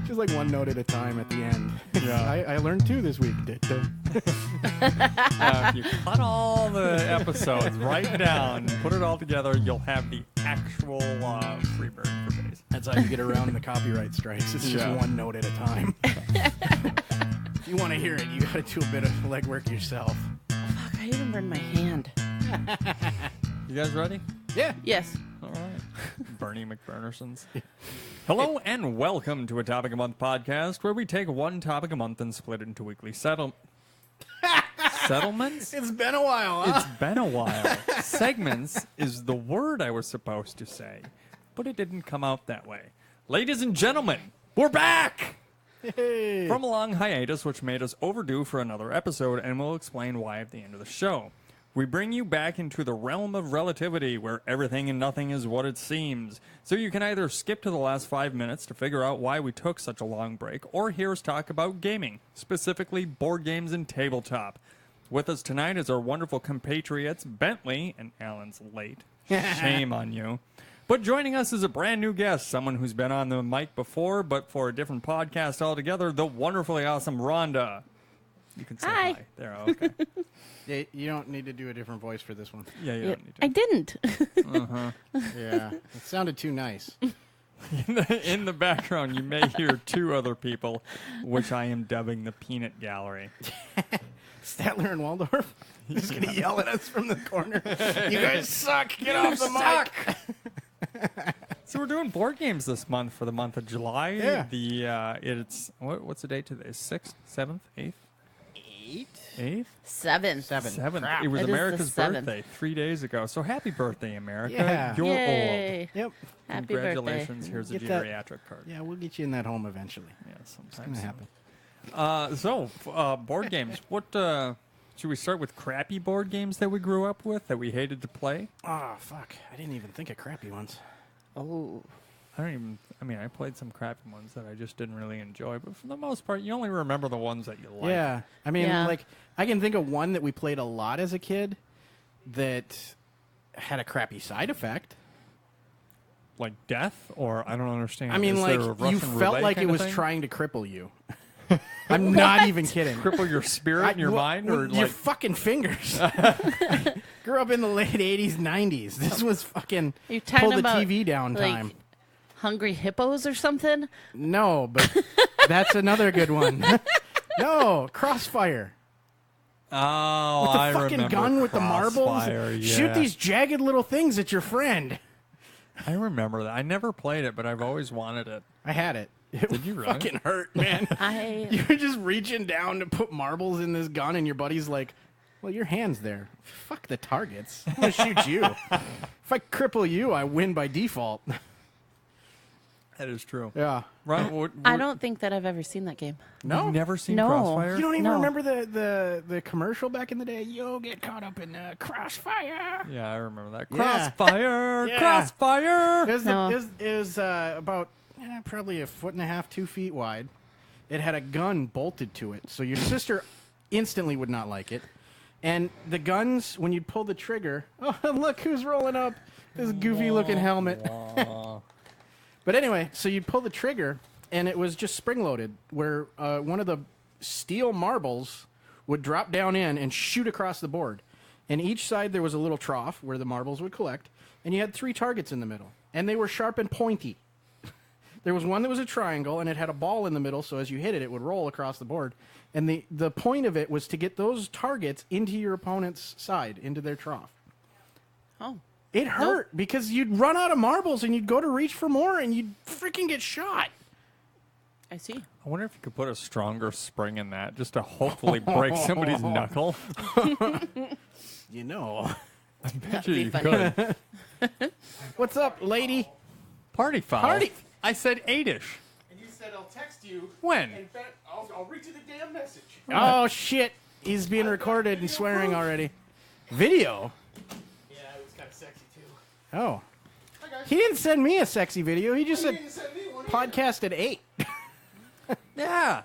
Just like one note at a time at the end. Yeah. I learned 2 this week. If you cut all the episodes right down, put it all together, you'll have the actual Freebird for base. That's how you get around the copyright strikes. It's just one note at a time. If you want to hear it, you got to do a bit of legwork yourself. Fuck, I even burned my hand. You guys ready? Yeah. Yes. All right. Bernie McBurnersons. Hello and welcome to a Topic a Month podcast where we take one topic a month and split it into weekly settlements. It's been a while, huh? It's been a while. Segments is the word I was supposed to say, but it didn't come out that way. Ladies and gentlemen, we're back! Hey. From a long hiatus, which made us overdue for another episode, and we'll explain why at the end of the show. We bring you back into the realm of relativity, where everything and nothing is what it seems. So you can either skip to the last 5 minutes to figure out why we took such a long break, or hear us talk about gaming, specifically board games and tabletop. With us tonight is our wonderful compatriots, Bentley, and Alan's late. Shame on you. But joining us is a brand new guest, someone who's been on the mic before, but for a different podcast altogether, the wonderfully awesome Rhonda. You can say hi. There, okay. Yeah, you don't need to do a different voice for this one. Yeah, you don't need to. I didn't. Yeah, it sounded too nice. In the background, you may hear 2 other people, which I am dubbing the Peanut Gallery. Statler and Waldorf just gonna yell at us from the corner. You guys suck. Get off the mic. So we're doing board games this month for the month of July. Yeah. It's what's the date today? 6th, 7th, 8th? 8th? 7. 7th. Crap. It was It is the America's 7th. birthday 3 days ago. So happy birthday, America. Yeah. You're old. Yay. Yep. Happy Congratulations. birthday. Here's a Get that- geriatric card. Yeah, we'll get you in that home eventually. Yeah, It's sometimes. gonna happen. So, board games. What should we start with? Crappy board games that we grew up with that we hated to play? Oh, fuck. I didn't even think of crappy ones. Oh. I played some crappy ones that I just didn't really enjoy, but for the most part, you only remember the ones that you like. Yeah. I mean, Yeah. like, I can think of one that we played a lot as a kid that had a crappy side effect. Like death, or I don't understand. I mean, Is like, there a you Russian felt roulette like it kind of was thing? trying to cripple you. I'm not even kidding. cripple your spirit and your Well, mind, well, or your like fucking fingers. Grew up in the late 80s, 90s. This was fucking You're pull talking the about, TV down like, time. Hungry hippos or something? No, but that's another good one. No, Crossfire. oh, With the I fucking remember gun with the marbles. Crossfire, yeah. Shoot these jagged little things at your friend. I remember that. I never played it, but I've always wanted it. I had it. It Did you really? fucking hurt, man. You were just reaching down to put marbles in this gun, and your buddy's like, well, your hand's there. Fuck the targets. I'm going to shoot you. If I cripple you, I win by default. That is true. Yeah. Right? I don't think that I've ever seen that game. No? You've never seen No. Crossfire? You don't even No. remember the commercial back in the day? You'll get caught up in the crossfire. Yeah, I remember that. Yeah. Crossfire! Yeah. Crossfire! It was about probably 1.5 feet, 2 feet wide. It had a gun bolted to it, so your sister instantly would not like it. And the guns, when you'd pull the trigger, oh, look who's rolling up this goofy-looking helmet. But anyway, so you'd pull the trigger, and it was just spring-loaded, where one of the steel marbles would drop down in and shoot across the board. And each side there was a little trough where the marbles would collect, and you had 3 targets in the middle. And they were sharp and pointy. There was one that was a triangle, and it had a ball in the middle, so as you hit it, it would roll across the board. And the point of it was to get those targets into your opponent's side, into their trough. Oh. It hurt because you'd run out of marbles, and you'd go to reach for more, and you'd freaking get shot. I see. I wonder if you could put a stronger spring in that just to hopefully break somebody's knuckle. You know. I bet That'd you be you funny. could. What's up, lady? Party foul. Party- I said 8-ish. And you said I'll text you. When? I'll read you the damn message. Oh, shit. He's being recorded and swearing already. Video? Yeah, it was kind of sexy too. Oh. He didn't send me a sexy video. He just said You sent me one. podcast at 8. Yeah.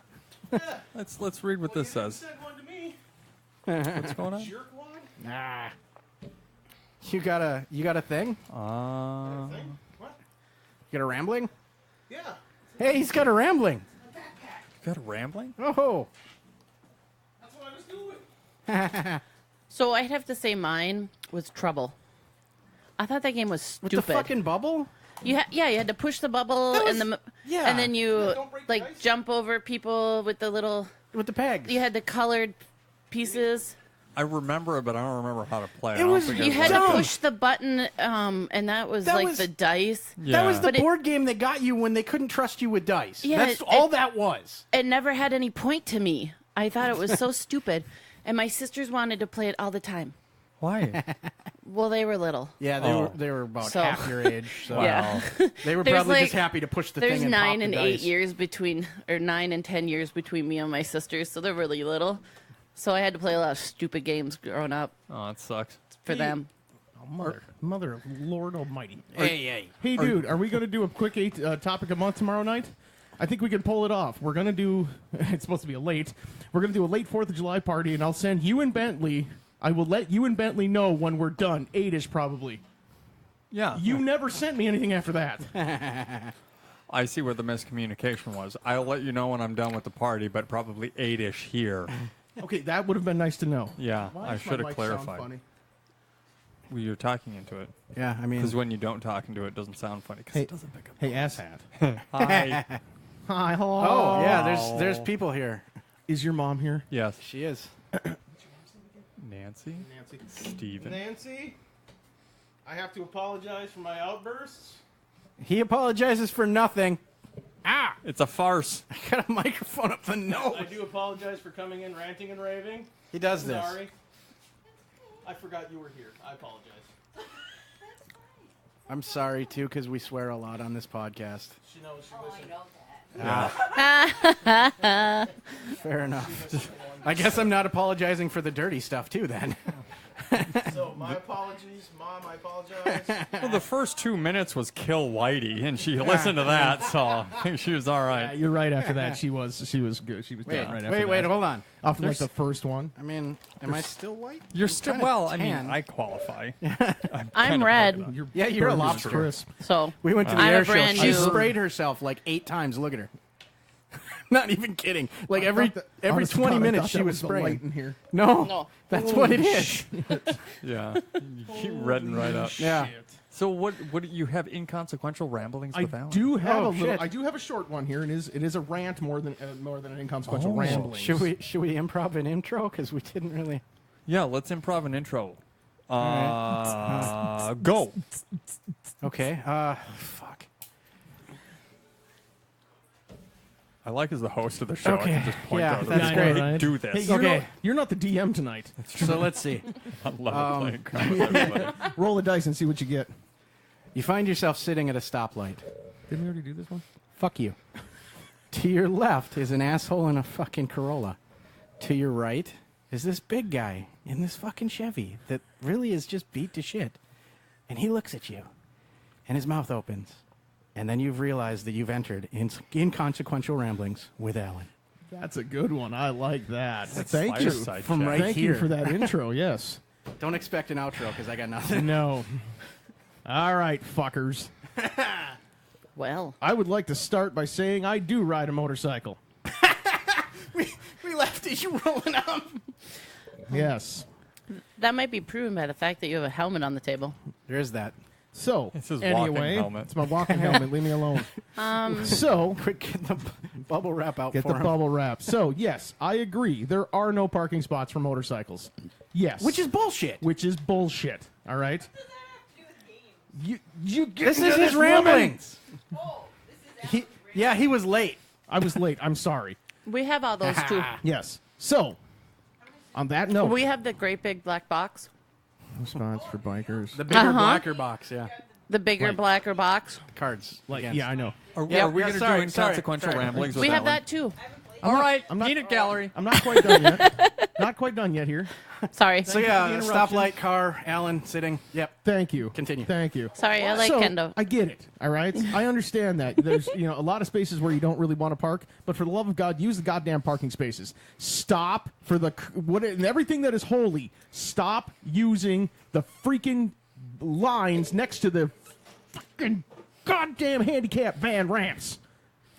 Yeah. Let's read what this says. Sent one to me. What's going on? Jerkwad. Nah. You got a thing? Thing? What? You got a rambling? Yeah. Hey, he's got a rambling. got a rambling? Oh. That's what I was doing. So I'd have to say mine was Trouble. I thought that game was With stupid. the fucking bubble? You had to push the bubble That and was- the yeah. and then you don't break like the dice. jump over people with the little. With the pegs. You had the colored pieces. I remember it, but I don't remember how to play. I It don't was- think I You had to Dumb. push the button, and that was That like was- the dice. Yeah. That was the But it- board game that got you when they couldn't trust you with dice. Yeah, That's it- all it- that was. It never had any point to me. I thought it was so stupid, and my sisters wanted to play it all the time. Why? Well, they were little. Yeah, they were about So- half your age. So Yeah. they were There's probably like- just happy to push the There's thing and 9 pop the and 8 dice. years between, or 9 and 10 years between me and my sisters, so they're really little. So I had to play a lot of stupid games growing up Oh, it sucks. for them. Oh, mother of Lord Almighty. Hey. Hey, dude, are we going to do a quick topic a month tomorrow night? I think we can pull it off. We're going to do, it's supposed to be we're going to do a late 4th of July party, and I'll send you and Bentley, I will let you and Bentley know when we're done, 8-ish probably. Yeah. You never sent me anything after that. I see where the miscommunication was. I'll let you know when I'm done with the party, but probably 8-ish here. Okay, that would have been nice to know. Yeah, Why I does my should have mic sound clarified. funny? Well, you're talking into it. Yeah, I mean, Because when you don't talk into it, it doesn't sound funny. Because Hey, it doesn't pick up. hey, asshat. Hi. Hi, hello. oh yeah, there's people here. Is your mom here? Yes. She is. Nancy. Nancy. Steven. Nancy, I have to apologize for my outbursts. He apologizes for nothing. Ah! It's a farce. I got a microphone up the I nose. do apologize for coming in ranting and raving. He does this. Sorry. I forgot you were here. I apologize. I'm sorry too, because we swear a lot on this podcast. She knows she listened. Fair enough. I guess I'm not apologizing for the dirty stuff too. Then. So, my apologies, Mom. I apologize. Well, the first 2 minutes was kill Whitey, and she listened to that, so I think she was all Yeah, right. you're right. After that, she was good. She was Wait, done right after wait, that. hold on. After like There's- the first one. I mean, am I still white? You're I'm still, kinda well, I mean, tan. I qualify. I'm red, Yeah, you're a burn is lobster. crisp. so We went to the I'm air a show. brand She new. sprayed herself like 8 times. Look at her. Not even kidding. Like every Honest to 20 God, I minutes thought she that was the light spraying. in here. No, No. that's what it is. Yeah. You keep redding right up. Yeah. So what do you have inconsequential ramblings I with Alan? do have Oh, a little. shit. I do have a short one here. It is a rant more than an inconsequential Oh. rambling. Should we improv an intro? Because we didn't really. Yeah, let's improv an intro. Go. Okay. Fuck. I like as the host of the show, I Okay, can just point yeah, out. that's that great. we Right? do Hey, this. you're, Okay. not, you're not the DM tonight. So let's see. I love playing crap with everybody. Roll the dice and see what you get. You find yourself sitting at a stoplight. Didn't we already do this one? Fuck you. To your left is an asshole in a fucking Corolla. To your right is this big guy in this fucking Chevy that really is just beat to shit. And he looks at you, and his mouth opens. And then you've realized that you've entered inconsequential ramblings with Alan. That's a good one. I like that. Thank you. Fireside From chat. right Thank here. you for that intro. Yes. Don't expect an outro because I got nothing. No. All right, fuckers. Well, I would like to start by saying I do ride a motorcycle. We laughed at you rolling up. Yes. that might be proven by the fact that you have a helmet on the table. There is that. So, It's his walking anyway, helmet. it's my walking helmet. Leave me alone. So, Quick, get the bubble wrap out get for the him. bubble wrap. So, yes, I agree. There are no parking spots for motorcycles. Yes. Which is bullshit. Which is bullshit. All right? You get This into is his woman. ramblings. He was late. I was late. I'm sorry. We have all those too. Yes. So, on that note, We have the great big black box, spots for bikers. The bigger, Uh-huh. blacker box, yeah. the bigger, Like- blacker box. Cards. Like, against. yeah, I know. Are, Yeah, are we yeah, going to sorry, do inconsequential sorry. ramblings with We have Alan? that too. All right, I'm not- peanut gallery. I'm not quite done yet. Not quite done yet here. Sorry. So yeah, Thank you for the interruption. stoplight car, Alan sitting. Yep. Thank you. Continue. Thank you. Sorry, I like so, kendo. I get it. All right, I understand that. There's a lot of spaces where you don't really want to park, but for the love of God, use the goddamn parking spaces. Stop for the and everything that is holy. Stop using the freaking lines next to the fucking goddamn handicap van ramps.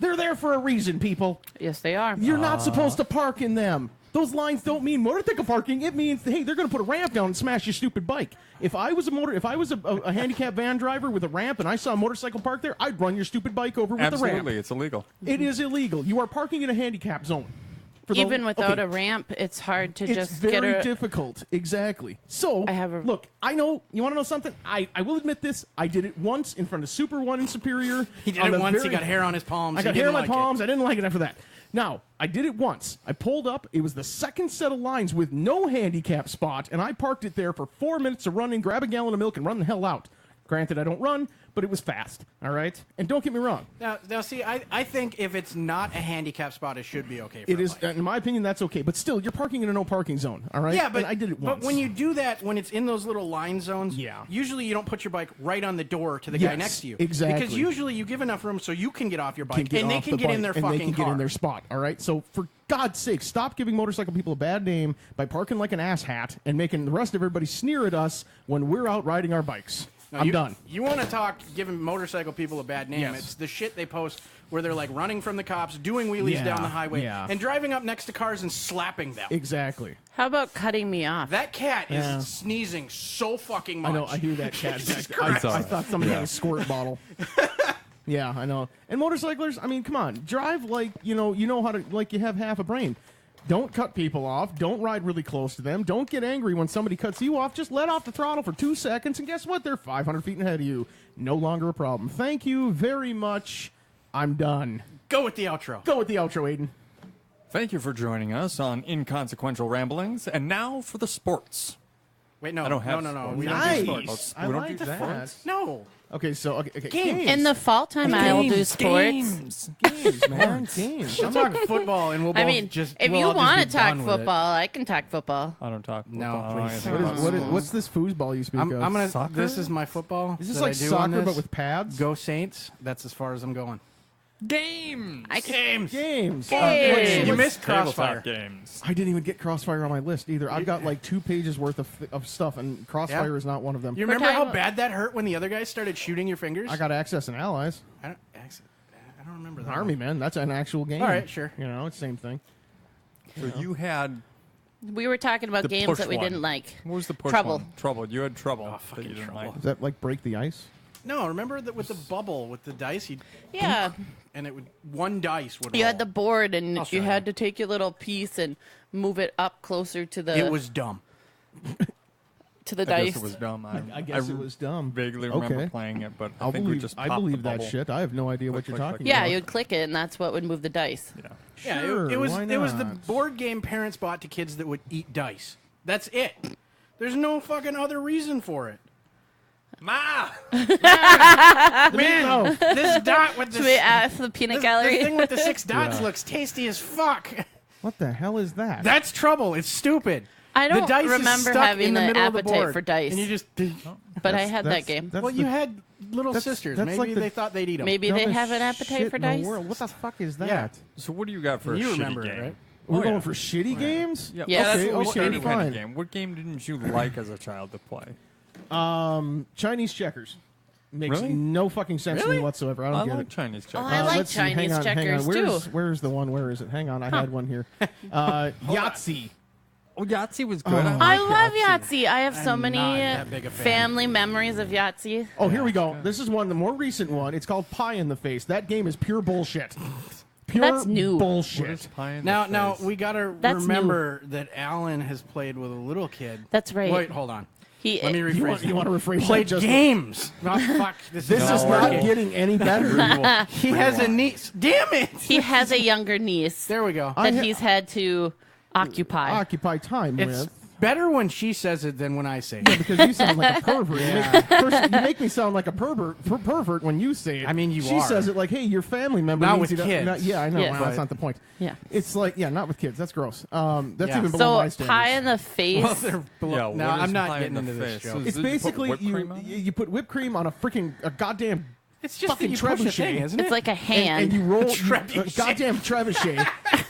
They're there for a reason, people. Yes, they are. You're not supposed to park in them. Those lines don't mean motorcycle parking. It means, hey, they're going to put a ramp down and smash your stupid bike. If I was a handicapped van driver with a ramp and I saw a motorcycle parked there, I'd run your stupid bike over with the ramp. Absolutely, it's illegal. It is illegal. You are parking in a handicap zone. Even without a ramp, it's hard to it's just get very difficult. Exactly. So, look, I know, you want to know something? I will admit this. I did it once in front of Super 1 in Superior. He did it once. He got hair on his palms. I got hair on my palms. I didn't like it after that. Now, I did it once. I pulled up. It was the second set of lines with no handicap spot, and I parked it there for 4 minutes to run in, grab a gallon of milk, and run the hell out. Granted, I don't run, but it was fast, all right? And don't get me wrong. Now see, I think if it's not a handicap spot, it should be okay for It is, in my opinion, that's okay. But still, you're parking in a no parking zone, all right? Yeah, but and I did it once. But when you do that, when it's in those little line zones, Yeah. usually you don't put your bike right on the door to the guy Yes, next to you. exactly. Because usually you give enough room so you can get off your bike can and they off can the get in bike, their and fucking they can car. get in their spot, all right? So for God's sake, stop giving motorcycle people a bad name by parking like an asshat and making the rest of everybody sneer at us when we're out riding our bikes. No, I'm done. You want to talk giving motorcycle people a bad name? Yes. It's the shit they post where they're like running from the cops, doing wheelies Yeah, down the highway, yeah. and driving up next to cars and slapping them. Exactly. How about cutting me off? That cat is Yeah. sneezing so fucking much. I know. I hear that cat. Jesus I Christ. thought somebody had a squirt bottle. Yeah, I know. And motorcyclers, I mean, come on, drive like you know how to, like you have half a brain. Don't cut people off. Don't ride really close to them. Don't get angry when somebody cuts you off. Just let off the throttle for 2 seconds, and guess what? They're 500 feet ahead of you. No longer a problem. Thank you very much. I'm done. Go with the outro. Go with the outro, Aiden. Thank you for joining us on Inconsequential Ramblings. And now for the sports. Wait, no. I don't have no. sports. We don't Nice. do sports. I We don't like do that. sports? No. Okay, so okay, Games. In the fall time, I will do sports. games, man, games. We'll talk football and we'll I both mean, just. if we'll you all just want be to talk done with it. football, I can talk football. I don't talk. No, football. I don't know please. anything about What's this foosball you speak I'm of? gonna. Soccer? This is my football. Is this that like I do on soccer this. but with pads? Go Saints. That's as far as I'm going. games. Games. Games. Games. You missed Tabletop Crossfire. games. I didn't even get Crossfire on my list either. I've got like 2 pages worth of stuff, and Crossfire Yeah. is not one of them. You remember talking how about- bad that hurt when the other guys started shooting your fingers? I got Access and Allies. I don't remember that. Army, man. That's an actual game. All right, sure. You know, it's the same thing. So you had We were talking about the games push that we one. didn't like. What was the push Trouble. one? Trouble. You had trouble. Oh, that fucking you didn't Trouble. like. Does that like break the ice? No, remember that with the bubble with the dice, Yeah, and it would one dice would. you roll. had the board, and I'll show you you. had to take your little piece and move it up closer to the It was dumb. to the I dice. guess it was dumb. I guess it was dumb. Vaguely remember Okay. playing it, but I I'll think we believe. just I popped the believe that bubble. shit. I have no idea what Click, you're click, talking click. Yeah, about. you'd click it, and that's what would move the dice. Yeah. Yeah, Sure, it was why it was the not? board game parents bought to kids that would eat dice. That's it. There's no fucking other reason for it. Ma, man, this dot with Should we this, ask the peanut this gallery? thing with the 6 dots Yeah. looks tasty as fuck. What the hell is that? That's trouble. It's stupid. I The don't dice is remember stuck having in the an middle of the appetite board, for dice, and you just. but I had that That's- game. that's Well, the you had little that's- sisters. that's Maybe like the- they thought they'd eat them. Maybe they dumbest have an appetite shit for in the dice. world. What the fuck is that? Yeah. So what do you got for You a remember shitty it, game? right? We're Oh, going yeah. for shitty games? Yeah, Yeah, that's okay, what we okay, should any do. kind fine. of game. What game didn't you like as a child to play? Chinese checkers. Makes Really? no fucking sense to me Really? whatsoever. I I don't get like it. Chinese checkers. I like let's see. Hang Chinese on, hang on. checkers, Where's, too. Where's the one? Where is it? Hang on, I had one here. Yahtzee. Oh, Yahtzee was good. Oh. I like love Yahtzee. Yahtzee. I have so I'm many not that big a fan. family memories of Yahtzee. Oh, here we go. This is one, the more recent one. It's called Pie in the Face. That game is pure bullshit. Pure That's new. bullshit. What is pie in Now, the now face? we gotta That's remember that Alan has played with a little kid. That's right. Wait, hold on. He Let me rephrase. You want to rephrase Played that? Just games. Not fuck. This This is a not board game. getting any better. He has a niece. Damn it! he has a younger niece There we go. that he's had to occupy. Occupy time It's with. better when she says it than when I say it. Because you sound like a pervert. You make me sound like a pervert when you say it. I mean, you She are. says it like, hey, your family member. Not means with you don't- kids. not- yeah, I know. Yeah. Well, that's not the point. Yeah. It's like, yeah, not with kids. That's gross. That's Yeah. even below my So standards. pie in the face. Well, they're below. Yeah, no, what is I'm not pie in getting the into this face? joke. So It's Did you put basically whipped cream on it? you put whipped cream on a goddamn It's just that fucking you push a trebuchet. thing, isn't it? It's like a hand. and you roll trebuchet. a goddamn trebuchet,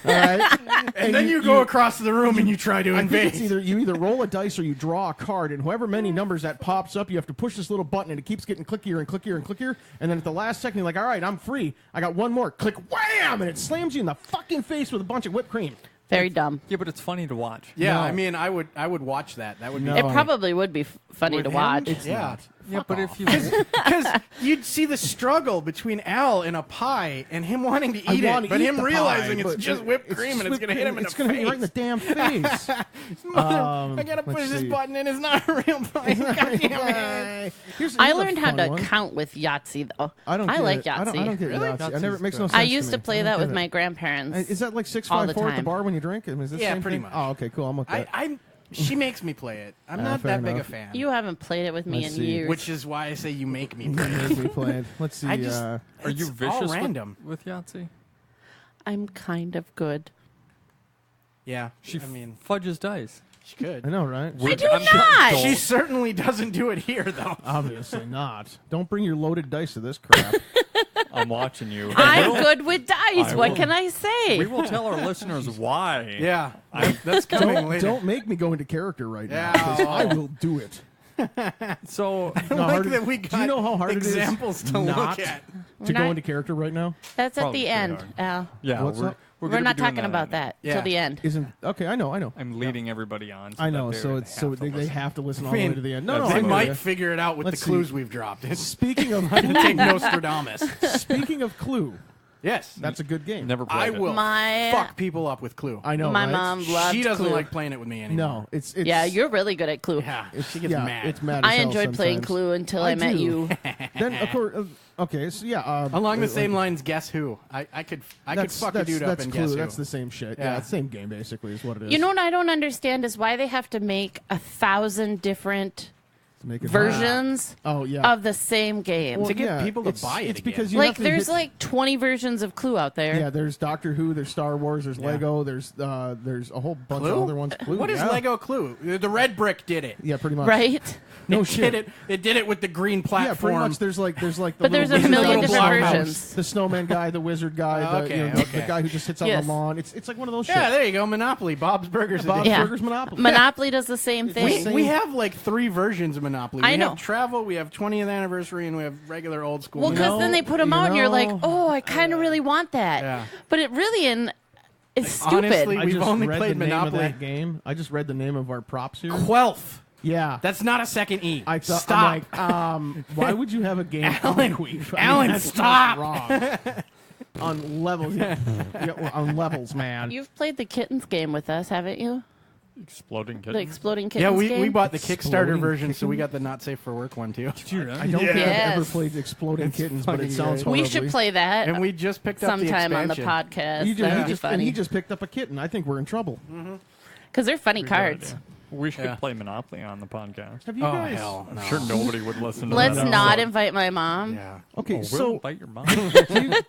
All right. And then you go across the room and you try to I think it's invade. you either roll a dice or you draw a card, and however many numbers that pops up, you have to push this little button, and it keeps getting clickier and clickier and clickier. And then at the last second, you're like, all right, I'm free. I got one more. Click, wham! And it slams you in the fucking face with a bunch of whipped cream. Very dumb. Yeah, but it's funny to watch. Yeah, No. I mean, I would watch that. That would be. No. It probably would be funny With to him? watch. It's Yeah. not. Yeah, but if you Because you'd see the struggle between Al and a pie and him wanting to I eat wanna it, but eat him the realizing pie, it's but just whipped cream and it's going to hit him in the It's going to hit you right in the face. damn face. I got to push let's this see. button and it's not a real pie. God damn it. I learned how to count with Yahtzee, though. I don't. I get like it. Yahtzee. I don't get Really? Yahtzee. I never. It makes no Yahtzee's sense. I used to me. play I that don't with get my it. grandparents. Is that like all the 654 at the time. bar when you drink? Is this the Yeah, same pretty thing? much. Oh, okay, cool. I'm with that. She makes me play it. I'm not fair that big a enough. fan. You haven't played it with me Let's in see. years. Which is why I say you make me play it. Make me play it. Let's see. I just, are you it's vicious all random. with Yahtzee? I'm kind of good. Yeah, She I mean, fudges dice. she could. I know, right? I do I'm not. She certainly doesn't do it here, though. Obviously not. Don't bring your loaded dice to this crap. I'm watching you. I'm We'll- good with dice. I What will. can I say? We will tell our listeners why. Yeah, that's coming don't, later. don't make me go into character right now. Yeah. 'Cause I will do it. So I No, like hard- that we do got you know how hard it is examples to not look at. to go not- into character right now? That's at Probably the pretty end, hard. Al. yeah, What's we're, up? We're gonna not be doing talking about in- that Yeah. till the end. Isn't okay? I know. I'm leading everybody on. So I know. that So they it's so have to they listen. have to listen all I the mean, way to the end. No, no, that's They I hear might ya. figure it out with Let's the clues see. we've dropped. Speaking of I can take Nostradamus. speaking of Clue, Yes, that's a good game. Never I played will My- fuck people up with Clue. I know. My right? mom loved She doesn't Clue. like playing it with me anymore. No, it's Yeah, you're really good at Clue. Yeah, she gets mad. It's mad. As I hell enjoyed playing sometimes. Clue until I met do. you. Then of course, okay, so yeah. Along the like- same lines, Guess Who? I could fuck a dude up that's and Clue. Guess Who. That's the same shit. Yeah, Yeah. it's the same game basically is what it is. You know what I don't understand is why they have to make 1,000 different To make it versions Oh yeah. of the same game. Well, to get yeah, people to it's- buy it It's again. because you Like, have to there's hit- like 20 versions of Clue out there. Yeah, there's Doctor Who, there's Star Wars, there's Lego, there's a whole bunch of Clue? other ones. Clue, What is yeah. Lego Clue? The Red Brick did it. Yeah, pretty much. Right? No it shit. Did it. It did it with the green Yeah, platform. pretty much. There's like the But there's a little million wizard, different the blockhouse, versions. The snowman guy, the wizard guy, Okay, the okay. guy who just sits on Yes. the lawn. It's like one of those. Yeah, shit. there you go. Monopoly. Bob's Burgers. Bob's edition. Yeah. Burgers Monopoly. Monopoly does the same thing. same- We have like 3 versions of Monopoly. We I know. have travel, we have 20th anniversary, and we have regular old school. Well, because know, then they put them you out and you're like, know, oh, I kind of really want that. Yeah. But it really is stupid. honestly, I We've just only read played the name of Monopoly. that game. I just read the name of our props here. Quelf. Yeah. That's not a second E. I thought, Stop. I'm like, why would you have a game Alan, called Queef? Alan, that's just stop. wrong. On levels, yeah, well, on levels, man. You've played the kittens game with us, haven't you? Exploding The kitten. exploding yeah, kittens we game? bought the Kickstarter Exploding version, so we kitten? got the not safe for work one too. I don't think I've ever Yes. played Exploding Kittens, but it fucking sounds great. We horribly. should play that And we just picked up the sometime on the expansion. podcast. You That'd just, be and funny. he just picked up a kitten. I think we're in trouble. Because they're funny Good cards. idea. We should Yeah. play Monopoly on the podcast. Have you Oh guys? hell, no. I'm sure nobody would listen to Let's that. not episode. invite my mom. Yeah. Okay, Oh, we'll so invite your mom.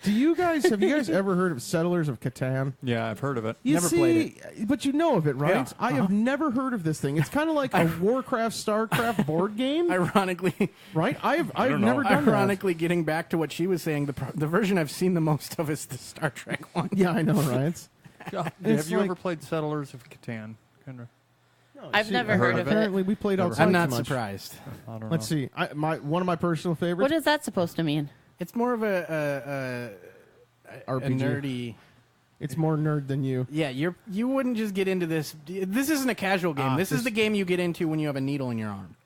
do you guys have you guys ever heard of Settlers of Catan? Yeah, I've heard of it. You Never see, played but you know of it, right? Yeah. I have never heard of this thing. It's kind of like a Warcraft, Starcraft board game, Ironically, right? I've don't never know. done ironically, getting back to what she was saying, the version I've seen the most of is the Star Trek one. that. Yeah, I know, right? God, It's have you like- ever played Settlers of Catan? Kendra? I've never heard of it. Apparently, we played outside I'm too not much. surprised. I don't know. Let's see. One of my personal favorites. What is that supposed to mean? It's more of a RPG. nerdy. It's more nerd than you. Yeah, you wouldn't just get into this. This isn't a casual game. This is the game you get into when you have a needle in your arm,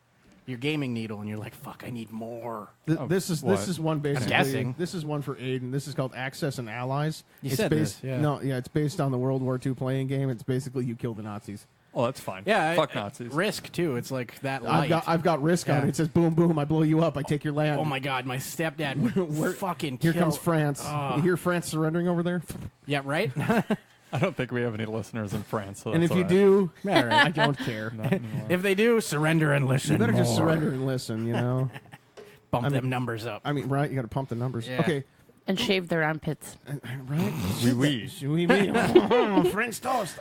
your gaming needle, and you're like, "Fuck, I need more." This is what? one basically. guessing. This is one for Aiden. This is called Access and Allies. You it's said based, this, yeah. No, yeah, it's based on the World War II playing game. It's basically you kill the Nazis. Oh, that's fine. Yeah, Fuck Nazis. Risk too. It's like that light. I've got Risk on Yeah. it. It says boom boom. I blow you up. I take your land. Oh my god, my stepdad would fucking Here kill. comes France. You hear France surrendering over there? Yeah, right. I don't think we have any listeners in France. So And if that's you all right. do, All right. I don't care. Not anymore. If they do, surrender and listen. You better just more. surrender and listen. You know. Bump them numbers up. I mean, right? You got to pump the numbers. Yeah. Okay. And shave their armpits. Right? Oui, oui. Oui, oui. French toast.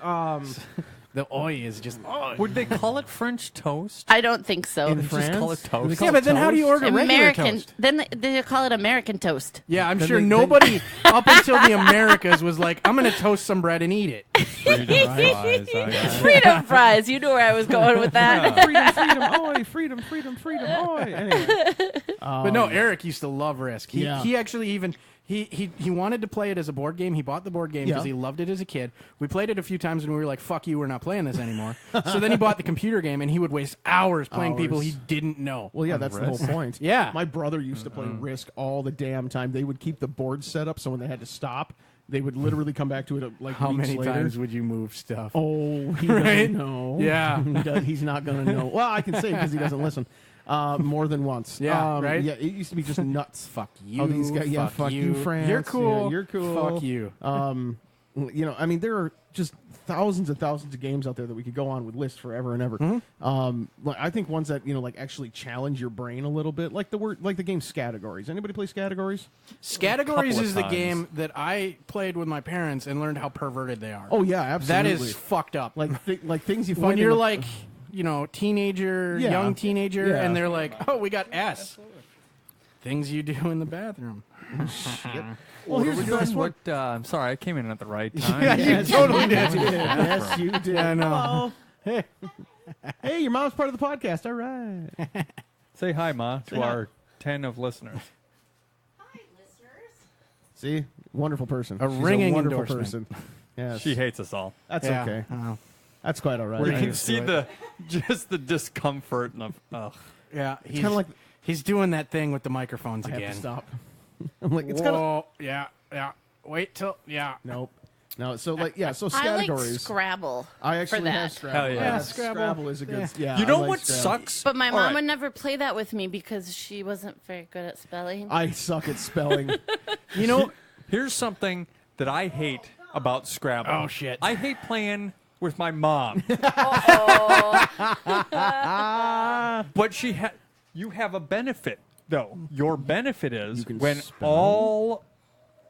The oi is just. Oh. Would they call it French toast? I don't think so. In Just call it France? toast. Do they call Yeah, it but then how do you toast? order regular American. toast? Then they call it American toast. Yeah, I'm Then sure they- nobody up until the Americas was like, I'm going to toast some bread and eat it. Freedom fries, I guess. Freedom fries. You knew where I was going with that. freedom, freedom, oi. Anyway. But no, Eric used to love Risk. Yeah. He actually even he wanted to play it as a board game. He bought the board game because Yeah. he loved it as a kid. We played it a few times and we were like, "Fuck you, we're not playing this anymore." So then he bought the computer game and he would waste hours playing people he didn't know. Well, yeah, that's the whole point. Yeah. My brother used to play Risk all the damn time. They would keep the board set up so when they had to stop, they would literally come back to it like How weeks many later. times would you move stuff? Oh, he Right? doesn't know. Yeah. He's not going to know. Well, I can say because he doesn't listen. More than once. Yeah, right? Yeah, it used to be just nuts. Fuck you. Oh, these guys. Yeah, fuck you, France. You're cool. Yeah, you're cool. Fuck you. You know, I mean, there are just thousands and thousands of games out there that we could go on with lists forever and ever. Like, I think ones that like actually challenge your brain a little bit, like the game Scattergories. Anybody play Scattergories? Scattergories couple of is the times. game that I played with my parents and learned how perverted they are. Oh yeah, absolutely. that is fucked up. like things you find when in you're a- like, teenager, Yeah. young teenager, Yeah. and they're like, "Oh, we got S." Things you do in the bathroom. well, here's the best one. What? I'm sorry, I came in at the right time. Yeah, you totally did. Yes, you did. I know. Hello. Hey, your mom's part of the podcast. All right. Say hi, Ma, to our 10 of listeners. See, wonderful person. A She's ringing wonderful endorsement. person. Yes, She hates us all. that's Yeah, okay. I know. That's quite all right. We're You can used see to it. just the discomfort and Yeah, he's kinda like- he's doing that thing with the microphones I again. have to stop. I'm like, it's kind of Whoa, yeah. Wait till, nope. No, so like, yeah, so I like Scattergories. Scrabble. I actually for have that. Scrabble. Hell yeah. Yeah, Scrabble. Scrabble. Is a good. Yeah, You I know like what Scrabble. sucks? But my All mom right. would never play that with me because she wasn't very good at spelling. I suck at spelling. You know, here's something that I hate about Scrabble. Oh, shit. I hate playing with my mom. But you have a benefit, though. Your benefit is can when spell.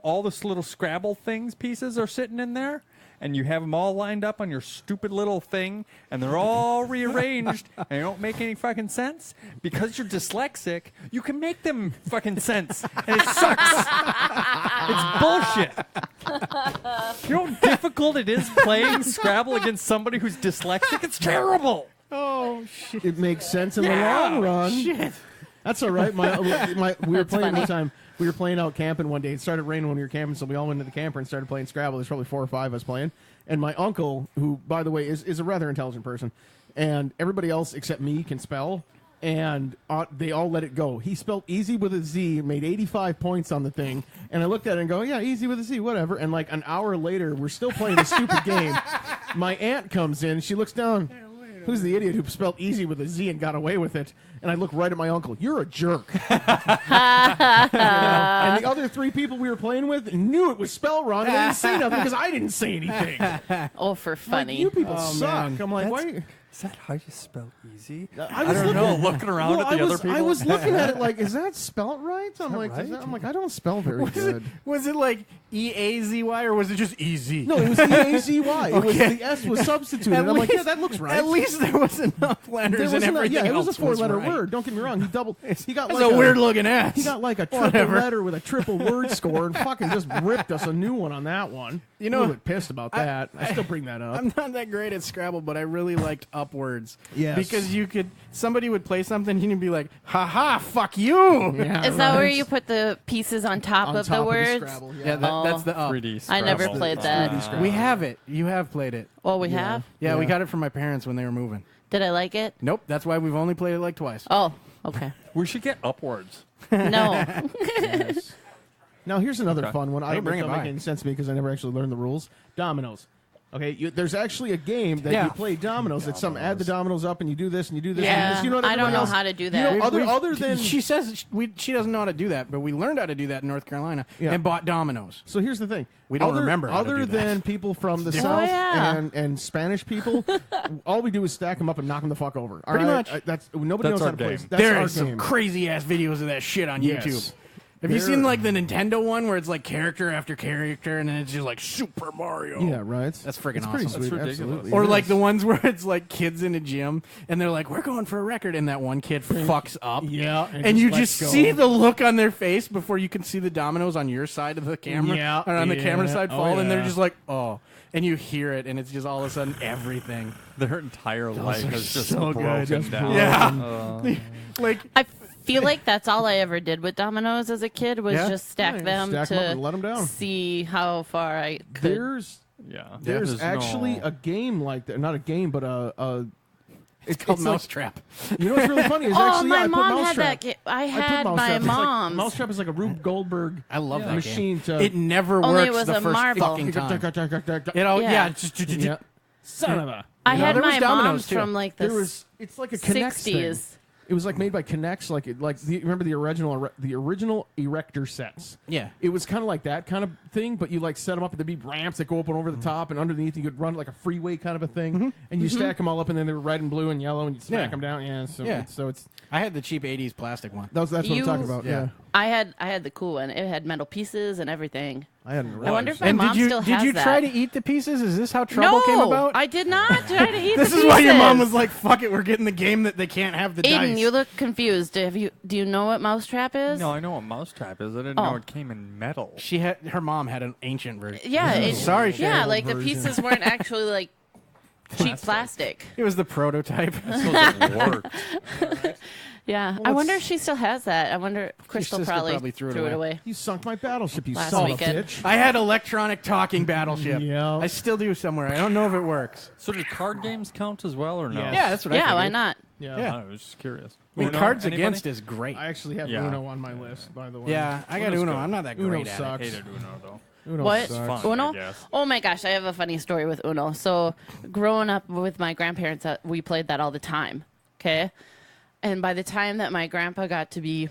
all this little Scrabble pieces are sitting in there, and you have them all lined up on your stupid little thing, and they're all rearranged, and they don't make any fucking sense. Because you're dyslexic, you can make them fucking sense, and it sucks. It's bullshit. You know how difficult it is playing Scrabble against somebody who's dyslexic? It's terrible. Oh shit! It makes sense in the long run. Shit. That's all right. We were playing funny. one time. We were playing out camping one day. It started raining when we were camping, so we all went into the camper and started playing Scrabble. There's probably 4 or 5 of us playing. And my uncle, who, by the way, is a rather intelligent person, and everybody else except me can spell, and they all let it go. He spelled easy with a Z, made 85 points on the thing, and I looked at it and go, yeah, easy with a Z, whatever. And like an hour later, we're still playing the stupid game. My aunt comes in, she looks down. Who's the idiot who spelled easy with a Z and got away with it? And I look right at my uncle. You're a jerk. And the other 3 people we were playing with knew it was spelled wrong and they didn't say nothing because I didn't say anything. Oh, for Like, funny. you people Oh, suck. man. I'm like, That's- why? Is that how you spell easy? I I don't know. Looking around at the other people. I was looking at it like, is that spelled right? I'm like, right? I'm like, I don't spell very good. Was it like EAZY or was it just easy? No, it was E-A-Z-Y. It was, Okay. the S was substituted. I'm like, yeah, that looks right. At least there was enough There letters was and enough- everything yeah, it was a else was 4-letter right. word. Don't get me wrong. He got That's like a weird looking ass. He got like a triple Whatever. letter with a triple word score and fucking just ripped us a new one on that one. You know, a little bit pissed about that. I still bring that up. I'm not that great at Scrabble, but I really liked upwards. Yes. Because somebody would play something and you'd be like, ha, fuck you. Yeah, Is that where right. you put the pieces on top On of top the words? Scrabble, Yeah, that's the up. 3D I never Scrabble. played It's that. 3D Scrabble. We have it. You have played it. Oh, we have? Yeah, we Yeah. got it from my parents when they were moving. Did I like it? Nope, that's why we've only played it like twice. Oh, okay. We should get upwards. No. Yes. Now here's another Okay. fun one. I Hey, don't bring think it it'll by. make any sense to me because I never actually learned the rules. Dominoes. Okay, there's actually a game that Yeah. you play dominoes. It's some add the dominoes up and you do this and you do this. And you, Yeah, this. You know what I don't everybody know else- how to do You that. know, other than she says she doesn't know how to do that, but we learned how to do that in North Carolina Yeah. and bought dominoes. So here's the thing. We don't remember how to Other do that. than people from the different. South Oh, yeah. and Spanish people, all we do is stack them up and knock them the fuck over. All Pretty right? much. That's nobody That's knows how our to play. game. That's There our are some game. crazy ass videos of that shit on Yes. YouTube. Have you seen like the Nintendo one where it's like character after character and then it's just like Super Mario? Yeah, right. That's freaking It's pretty awesome. sweet. ridiculous. Absolutely. Or It like is. the ones where it's like kids in a gym and they're like, we're going for a record, and that one kid fucks up. Yeah, And you lets just go. see the look on their face before you can see the dominoes on your side of the camera. Yeah, Or on the camera yeah. side Oh, fall, and they're yeah. just like, oh. And you hear it, and it's just all of a sudden everything. Their entire life are has just so good. broken Just down. Yeah. Like, I feel like that's all I ever did with dominoes as a kid was Yeah? just stack Yeah, them stack 'em up to and let 'em down. see how far I could. Yeah. There's actually no... a game like that. Not a game, but it's called it's like- Mousetrap. You know what's really funny is Oh, actually my I put mom had Mousetrap. that. I I put had my Mousetrap. It's like- mom's. Mousetrap is like a Rube Goldberg I love that machine. game. To It never Only works it was the a first marble. fucking time. yeah. It all, Yeah. yeah. just- Yeah. Son of a. I No, had there was my dominoes, mom's too. from like the There was. It's like a Connect thing. 60s. It was like made by Connects, remember the original erector sets. Yeah. It was kind of like that kind of thing, but you like set them up and there'd be ramps that go up and over the top, and underneath you could run like a freeway kind of a thing, and you stack them all up, and then they were red and blue and yellow, and you smack Yeah. them down. Yeah, so Yeah. It's I had the cheap 80s plastic one. that's what I'm talking about. Yeah. Yeah, I had the cool one. It had metal pieces and everything. I had. I wonder if my And mom did you still has did you that. try to eat the pieces? Is this how trouble came about? I did not try to eat This the is why your mom pieces. was like, "Fuck it, we're getting the game that they can't have the Aiden, dice." you look confused. Do you know what Mousetrap is? No, I know what Mousetrap is. I didn't Oh. know it came in metal. Her mom had an ancient version. Yeah, Sorry, Shirley. yeah, like the version. pieces weren't actually like cheap plastic. It was the prototype. It worked. Yeah, I wonder if she still has that. I wonder if Crystal sister probably, probably threw it it away. away. You sunk my battleship, you Last son weekend. of a bitch. I had electronic talking battleship. Yeah. I still do somewhere. I don't know if it works. So did card games count as well or no? Yes. Yeah, that's what I Yeah, figured. why not? Yeah. I was just curious. I mean, Uno, Cards anybody? Against is great. I actually have Yeah. Uno on my list, by the way. Yeah, I got Uno's Uno. good. I'm not that Uno great at sucks. Hated Uno though. Uno What? sucks. Fun, Uno? I guess. Oh my gosh, I have a funny story with Uno. So, growing up with my grandparents, we played that all the time. Okay? And by the time that my grandpa got to be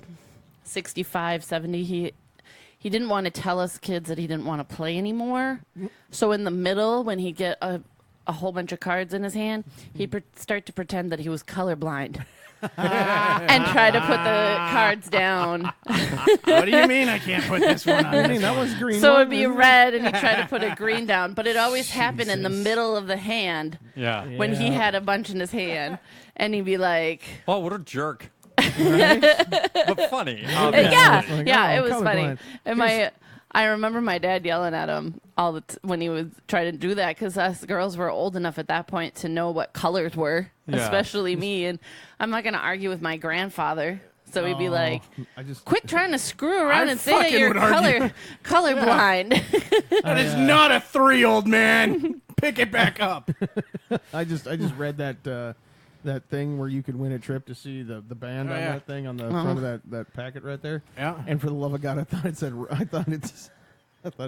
65, 70, he didn't want to tell us kids that he didn't want to play anymore. So, in the middle, when he'd get a whole bunch of cards in his hand, he'd start to pretend that he was colorblind. And try to put the cards down. What do you mean I can't put this one on? I mean, this that one? was green. So one, it'd be isn't it? red, and he'd try to put a green down. But it always happened in the middle of the hand Yeah. when he Yeah. had a bunch in his hand, and he'd be like, Oh, what a jerk. But funny. yeah, it's like, yeah, oh, it was funny. colorblind. And I remember my dad yelling at him when he would try to do that, because us girls were old enough at that point to know what colors were, Yeah. especially me. And I'm not going to argue with my grandfather. So he'd be like, I just quit trying to screw around I and say that fucking you're would argue. colorblind. That is not a 3, old man. Pick it back up. I just read that thing where you could win a trip to see the band Oh, on yeah. that thing on the front of that packet right there. Yeah. And for the love of God, I thought it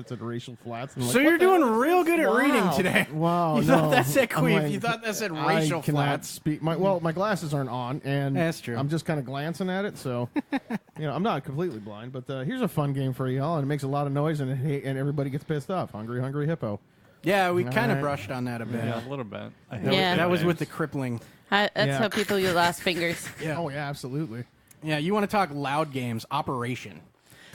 said racial flats. And I'm So like, you're what the doing hell? real good at reading today. Wow, You no. thought that said I'm queef. like, You thought that said I racial cannot flats. speak. My glasses aren't on, and That's true. I'm just kind of glancing at it. So, I'm not completely blind. But here's a fun game for y'all, and it makes a lot of noise, and everybody gets pissed off. Hungry, hungry hippo. Yeah, we kind of Alright. brushed on that a bit. Yeah, a little bit. Yeah. That was with the crippling. That's Yeah. how people use lost fingers. Yeah. Oh yeah, absolutely. Yeah, you want to talk loud games, Operation.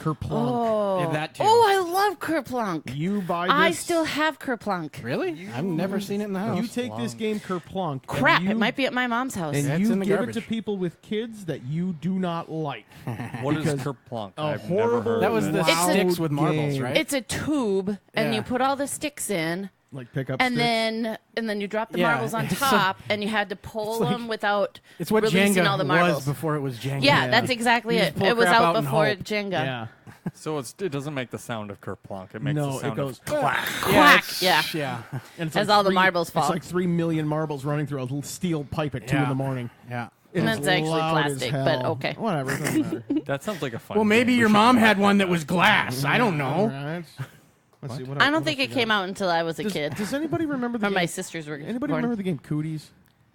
Kerplunk. Oh, Yeah, that too. I love Kerplunk. You buy this. I still have Kerplunk. Really? I've never seen it in the house. You take this game Kerplunk. and Crap, you, it might be at my mom's house. And That's you in the give garbage. it to people with kids that you do not like. What is Because Kerplunk? a I've never horrible- heard That of was it. the It's a- sticks with marbles, game. right? It's a tube, and Yeah. you put all the sticks in, Like pick up and sticks. then you drop the Yeah, marbles on it's top, and you had to pull like- them without It's what releasing Jenga all the marbles. was before it was Jenga. Yeah, that's exactly You it. just pull It was crap out out and before hope. Jenga. Yeah. So it doesn't make the sound of Kerplunk. It makes No, the it sound goes of clack. Quack. Yeah. Yeah. And it's As all the marbles fall. It's like 3 million marbles running through a little steel pipe at 2 Yeah. in the morning. Yeah. It And is that's actually loud as plastic, hell. but okay. Whatever. It doesn't matter. That sounds like a fun Well, maybe game. We your should mom watch had one that that. was glass. I don't know. All right. Let's see. I don't think it came out until I was a kid. Does anybody remember the Or game? my sisters were Anybody born. remember the game Cooties?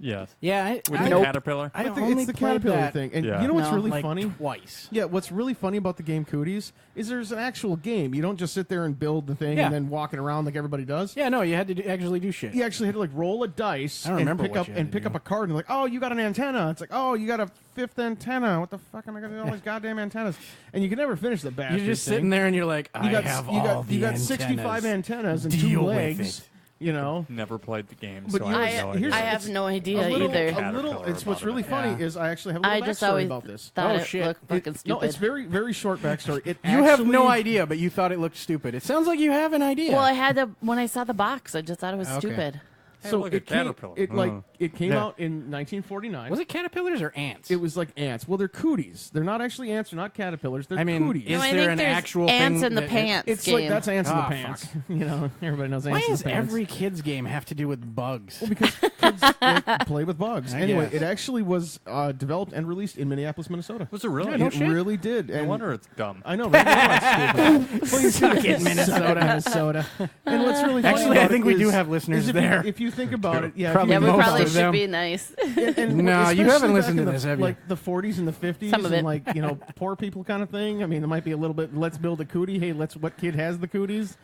Yes. Yeah, With the caterpillar. I But only it's the played caterpillar that, thing. And Yeah. you know what's No. really like, funny? twice. Yeah, what's really funny about the game Cooties is there's an actual game. You don't just sit there and build the thing Yeah. and then walking around like everybody does. Yeah, no, you had to actually do shit. You actually had to like roll a dice I don't and remember pick what up you had to pick do. up a card and like, oh, you got an antenna. It's like, oh, you got a 5th antenna. What the fuck am I gonna do with all these goddamn antennas? And you can never finish the bastard. You're just thing. sitting there and you're like, I You got have you all got the you got antennas. 65 antennas and Deal 2 with legs. it. You know. Never played the game, But so you I know, have no here's- idea. I have no idea a little, either. A little. Caterpillar It's what's about really it. funny Yeah. is I actually have a I little just backstory always about this. thought Oh, it shit. looked fucking No, stupid. it's very short backstory. It You have no actually- idea, but you thought it looked stupid. It sounds like you have an idea. Well, I had to when I saw the box. I just thought it was Okay. stupid. Hey, So look, it a came, caterpillar. it came Yeah. out in 1949. was it caterpillars or ants? It was like ants. Well, they're cooties. They're not actually ants. They're not caterpillars. They're I mean, cooties. is No, I there think an there's actual ants thing in the that- pants it's game. like that's ants in the Ah, pants. fuck. You know, everybody knows Why ants in does the pants. every kid's game have to do with bugs? Well, because kids like, play with bugs. I Anyway, guess. it actually was developed and released in Minneapolis, Minnesota. Was it really? Yeah, no it shit. really did. No And wonder it's dumb. I know, right? Please Suck it, Minnesota. Minnesota. And what's really funny Actually, I about think it we do is- have listeners is if there. if you think about it, yeah, Probably Yeah, we most probably of should them. be nice. No, you haven't especially listened back to in this, the, have you? like the 40s and the 50s, Some of and it. like poor people kind of thing. I mean, there might be a little bit. Let's build a cootie. Hey, what kid has the cooties?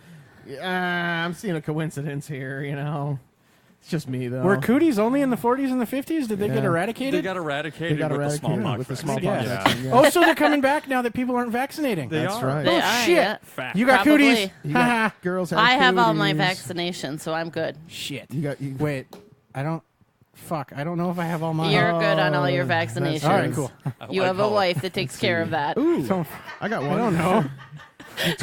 I'm seeing a coincidence here. It's just me though. Were cooties only in the 40s and the 50s? Did they get Yeah. eradicated? They got eradicated with the smallpox with the vaccine. smallpox Yeah. vaccine. Yeah. Oh, so they're coming back now that people aren't vaccinating. They That's are. right. They Oh, are, shit. yeah. Fact. You got Probably. cooties. You got girls have I have all my cooties. vaccinations, so I'm good. Shit. You Wait, I don't. Fuck, I don't know if I have all mine. You're good on all your that's- vaccinations. all right, cool. You have a wife that takes care of that. Ooh, So, I got one. I don't know. You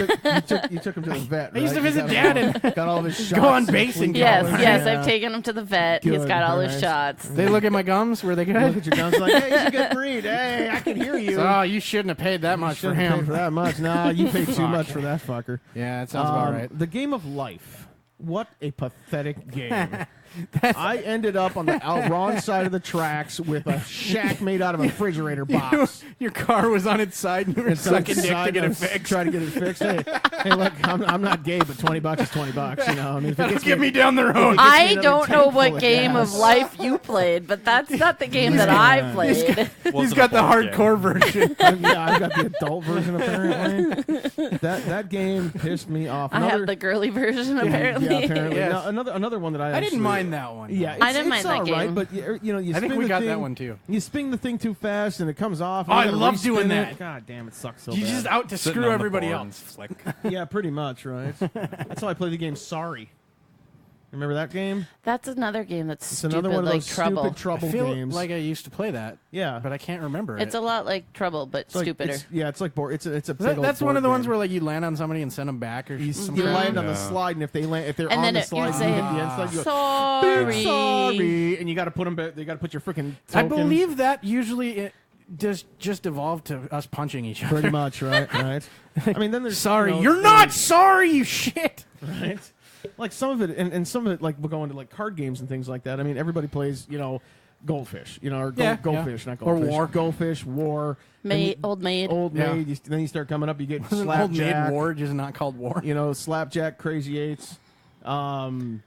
took him to the vet. I used to right? You visit got Dad him and got all of his go shots on and base and fleas. Yes, Yeah. yes, Yeah. I've taken him to the vet. He's Good, got all his nice. shots. They look at my gums. Were they Look good? at your guns like, hey, you should get breed. Hey, I can hear you. Oh, you shouldn't have paid that much for Shouldn't pay him. for that much. Nah, you paid too Fuck. much for that fucker. Yeah, that sounds about right. The game of life. What a pathetic game. I ended up on the wrong side of the tracks with a shack made out of a refrigerator box. Your car was on its side and you were It's on sucking its dick to side, get I it was fixed. Trying to get it fixed. Hey, look, I'm not gay, but $20 is $20. I mean, if it That'll gets get me down the road. I another don't know tank full what of game of gas. life you played, but that's not the game that I played. He's got the hardcore version. yeah, I've got the adult version apparently. That game pissed me off. I have the girly version, apparently. Yeah, apparently. Yes. Now, another one that I I didn't actually- mind that one. Yeah, I didn't mind that all right, game. but you I think spin we the got thing, that one too. You spin the thing too fast and it comes off. and Oh, you I gotta love doing respin that. it. God damn, it sucks so You're bad. just out to screw everybody else. Flick. Yeah, pretty much, right? That's how I play the game. Sorry. Remember that game? That's another game that's It's stupid, another one of like those Trouble. stupid Trouble I feel games. like I used to play that, yeah, but I can't remember It's it. a lot like Trouble, but it's like, stupider. it's like board. It's a big old That's one board of the ones game. where like you land on somebody and send them back, or you, some you crap. land on the Yeah. slide, and if they're And on then the you slide, say, you hit the inside. You go, Sorry. sorry, and you got to put them back. You got to put your freaking. I believe that usually it does just evolve to us punching each other. pretty much, right? Right. I mean, then there's Sorry, you know, you're not sorry, you shit. right? Like some of it, and some of it, like we'll go into like card games and things like that. I mean, everybody plays, Goldfish, or Yeah, Goldfish, not Or Goldfish. War. Goldfish, War. Old Maid. Old Yeah. Maid. Then you start coming up, you get Wasn't Old Maid Slapjack. War just not called War? Slapjack, Crazy Eights. Then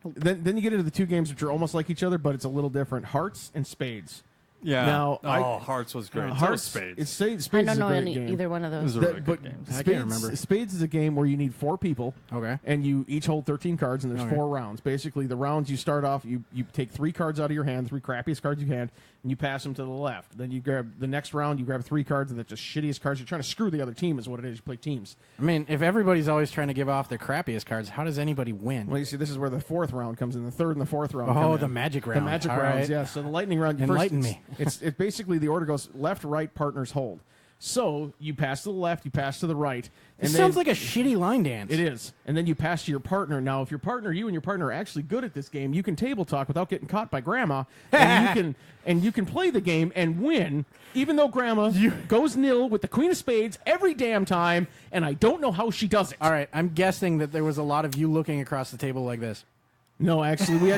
you get into the two games which are almost like each other, but it's a little different. Hearts and Spades. Yeah. Now, Hearts was great. So was Hearts, Spades. Spades I is don't a know great game. either one of It was those. a really But good game. I can't Spades, remember. Spades is a game where you need 4 people. Okay. And you each hold 13 cards, and there's Okay. 4 rounds. Basically, the rounds you start off, you take 3 cards out of your hand, 3 crappiest cards you had, and you pass them to the left. Then you grab the next round, you grab 3 cards, and that's just shittiest cards. You're trying to screw the other team, is what it is. You play teams. I mean, if everybody's always trying to give off their crappiest cards, how does anybody win? Well, you see, this is where the 4th round comes in. The 3rd and the 4th round. Oh, come the in. magic The round. magic All rounds, right. yeah. So the lightning round. Enlighten first, me. It's basically the order goes left, right, partners hold. So you pass to the left, you pass to the right. This and sounds then- like a shitty line dance. It is. And then you pass to your partner. Now, if you and your partner are actually good at this game, you can table talk without getting caught by grandma. And you can play the game and win, even though grandma goes nil with the queen of spades every damn time, and I don't know how she does it. All right, I'm guessing that there was a lot of you looking across the table like this. No, actually, when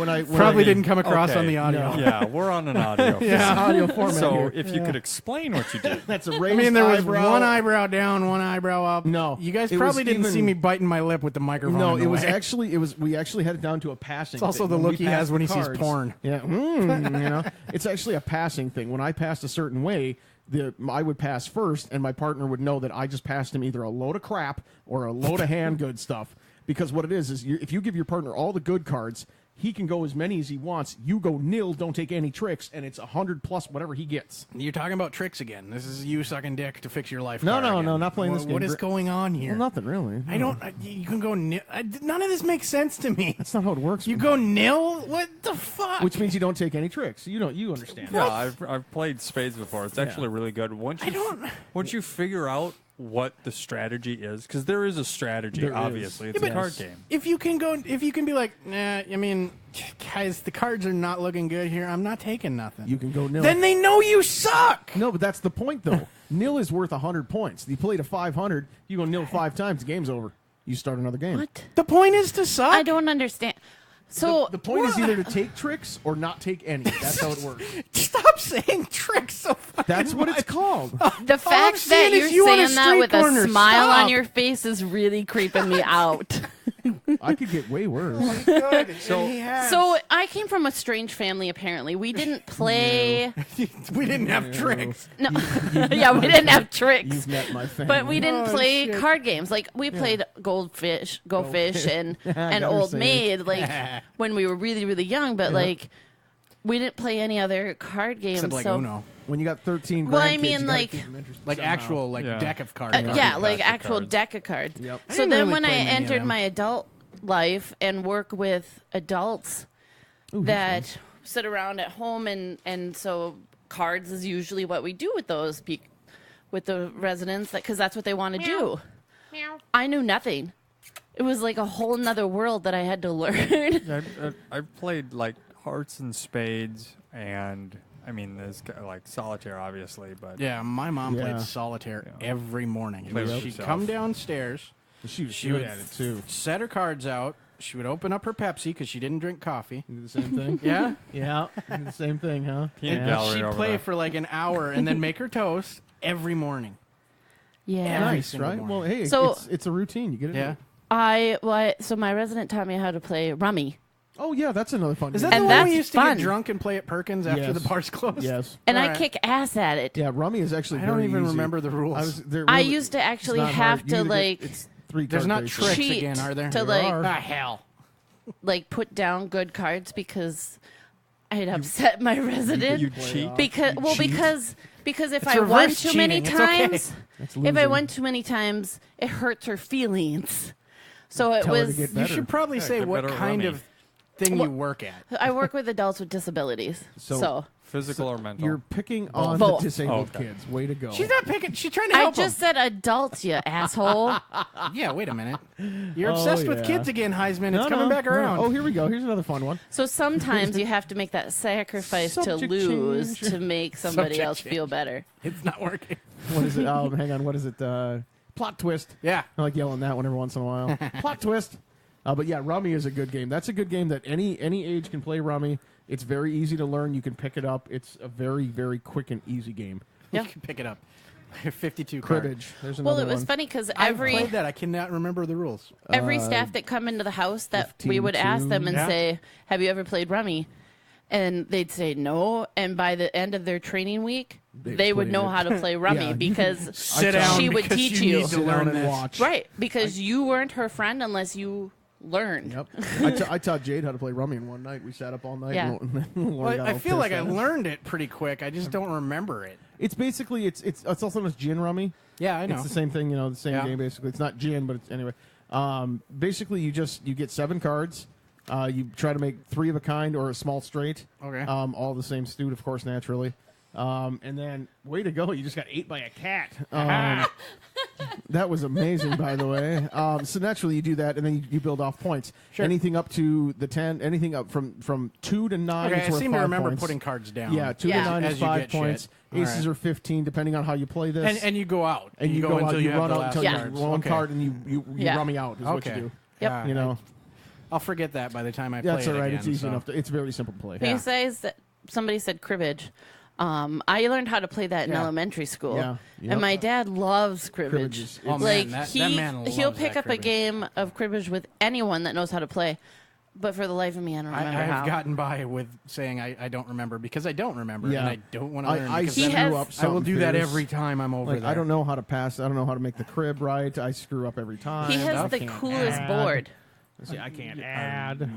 I Probably didn't come across Okay. on the audio. No. Yeah, we're on an audio. Yeah, audio format. So here. if you could explain what you did. That's a I raised mean, there was eyebrow. one eyebrow down, one eyebrow up. No, you guys it probably was didn't even- see me biting my lip with the microphone. No, in the it was way. actually we actually had it down to a passing. It's also thing. the When we look he passed has when the he sees cards- porn. Yeah, it's actually a passing thing. When I passed a certain way, I would pass first, and my partner would know that I just passed him either a load of crap or a load of hand good stuff. Because what it is if you give your partner all the good cards, he can go as many as he wants. You go nil, don't take any tricks, and it's 100 plus whatever he gets. You're talking about tricks again. This is you sucking dick to fix your life. No, card no, again. no, not playing this game. What is going on here? Well, nothing really. I don't. You can go nil. None of this makes sense to me. That's not how it works. You go nil. What the fuck? which means you don't take any tricks. You understand. Yeah, I've played spades before. It's actually really good. Once you figure out what the strategy is, because there is a strategy. There is. Obviously, it's Yeah, a but card game. If you can be like, nah. I mean, guys, the cards are not looking good here. I'm not taking nothing. You can go nil. Then they know you suck. No, but that's the point, though. Nil is worth 100 points. You play to 500, you go nil 5 times, the game's over. You start another game. What? The point is to suck. I don't understand. So The point is either to take tricks or not take any. That's how it works. Stop saying tricks so fucking That's what much. it's called. the fact saying that is you're you on a saying that street with a corner. smile Stop. on your face is really creeping me out. I could get way worse. Good. So- He has. So I came from a strange family. Apparently, we didn't play. we didn't have tricks. No, yeah, we didn't have tricks. You've met my family. But we didn't Oh, play shit. card games. Like we played Goldfish, Go Fish, and got what Old you're saying. Maid. Like when we were really, really young. But like we didn't play any other card games. Except like so Uno. When you got 13 Well, I grandkids, mean, you gotta like- keep them interested Like somehow. actual Yeah. deck of cards. yeah, like Plastic actual cards. deck of cards. Yep. I So didn't then really when I play many of entered them. my adult life and work with adults that sit around at home and so cards is usually what we do with those with the residents because that's what they want to do. I knew nothing. It was like a whole nother world that I had to learn. I've played like hearts and spades, and I mean, there's like solitaire, obviously, but Yeah, my mom Yeah. played solitaire every morning. Play with She'd yourself. come downstairs, She was she good would at it, too. set her cards out. She would open up her Pepsi because she didn't drink coffee. You do the same thing? Yeah, Yeah. You do the same thing, huh? Peanut Yeah. gallery she'd over play there. for like an hour and then make her toast every morning. Yeah. Every Nice, single right? morning. Well, hey, So- it's a routine. You get it? Yeah. So my resident taught me how to play rummy. Oh, yeah, that's another fun Is game. that And the one that's we used to fun. get drunk and play at Perkins after Yes. the bars closed? Yes. And I Alright. kick ass at it. Yeah, rummy is actually I don't very even easy. remember the rules. I used to actually it's not have hard. to, You either like- it's 3 There's card not based. tricks Cheat again, are there? to, There like- are. Ah, hell. Like put down good cards because I'd upset my resident. You cheat. because You cheat. because if It's I won reverse too many cheating. It's okay. times, That's if I losing. won too many times, it hurts her feelings. So it Tell her to was. get You better. should probably say get what better kind rummy. of thing you work at. I work with adults with disabilities. So Physical or mental? You're picking on Both. the disabled Oh, okay. kids. Way to go. She's not picking. She's trying to I help just said adults, you asshole. him. Yeah, wait a minute. You're Oh, obsessed with yeah. kids again, Heisman. No, It's coming no, back no. around. Oh, here we go. Here's another fun one. So sometimes you have to make that sacrifice to Subject lose change. to make somebody Subject else feel better. It's not working. What is it? Hang on. What is it? Plot twist. Yeah. I like yelling that one every once in a while. Plot twist. But yeah, Rummy is a good game. That's a good game that any age can play Rummy. It's very easy to learn. You can pick it up. It's a very, very quick and easy game. Yeah. You can pick it up. 52 card. Cribbage. There's another Well, it was one. funny because I every played that. I cannot remember the rules. staff that come into the house that we would ask them and 15-2. say, "Have you ever played rummy?" And they'd say no. And by the end of their training week, they would played know it. how to play rummy Yeah. because Sit down she would because teach you you. need to Sit down learn and this. watch. Right, because you weren't her friend unless you learned. Yep. I taught Jade how to play Rummy in one night. We sat up all night. Yeah. And Well, I feel like I learned. learned it pretty quick. I just don't remember it. It's basically it's also known as gin Rummy. Yeah, I know. It's the same thing, the same Yeah. game basically. It's not gin, but it's anyway. Basically, you get 7 cards. You try to make 3 of a kind or a small straight. Okay. All the same suit, of course, naturally. And then, way to go! You just got ate by a cat. That was amazing, by the way. So naturally, you do that, and then you build off points. Sure. Anything up to the 10, anything up from 2 to 9 Okay, is I worth seem to 5 remember points. putting cards down. Yeah, 2 Yeah. to 9 As is you 5 get points. shit. All Aces right. are 15, depending on how you play this. And you go out. And you go go until out, you have run the out last until Yeah. you cards. one Okay. card, and you Yeah. rummy out is what you Okay. do. Yep. Yeah, You know, I'll forget that by the time I play That's it all right. again, It's easy so. enough. It's very simple to play. You guys, somebody said cribbage. I learned how to play that in Yeah. elementary school. Yeah. Yep. And my dad loves Cribbage cribbage. is- Oh, Like man, that man he'll loves pick that up a cribbage. game of cribbage with anyone that knows how to play. But for the life of me, I don't I remember have how. gotten by with saying I don't remember because I don't remember Yeah. and I don't want to learn. I because He screw has- up I will something do that fierce. every time I'm over Like, there. I don't know how to pass. I don't know how to make the crib right. I screw up every time. He has Stuff the can't coolest add. board. See, I can't add.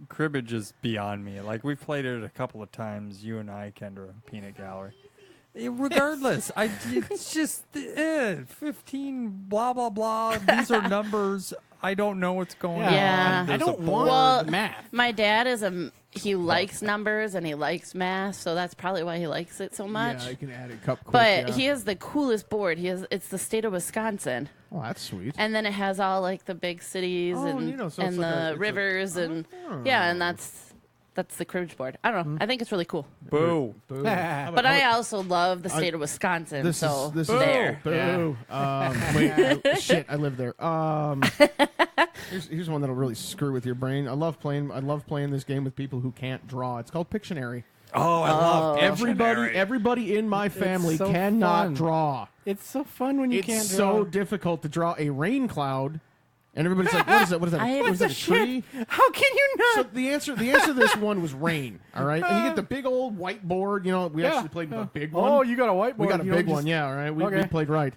Cribbage is beyond me. Like we've played it a couple of times. You and I, Kendra, Peanut Gallery. Regardless, it's just 15 blah blah blah. These are numbers. I don't know what's going on. Yeah. I There's a don't board. want Well, math. My dad is he likes numbers and he likes math, so that's probably why he likes it so much. Yeah, I can add it cup quick. But yeah. he has the coolest board. It's the state of Wisconsin. Oh, that's sweet. And then it has all like the big cities Oh, and, you know, so and it's like the it's rivers and yeah, and that's the cribbage board. I don't know. I think it's really cool. Boo. Boo. But I also love the state of Wisconsin. This so is this there. Boo. Wait, shit. I live there. Here's one that'll really screw with your brain. I love playing this game with people who can't draw. It's called Pictionary. Oh, I love Everybody in my family so cannot fun. draw. It's so fun when you It's can't draw. so difficult to draw a rain cloud, and everybody's like, "What is it? What is that? I- What is that? A tree?" How can you not? So the answer to this one was rain. All right, and you get the big old whiteboard. You know, we actually played with a big one. Oh, you got a whiteboard. We got a You don't big one, just- yeah, all right. We Okay. played right.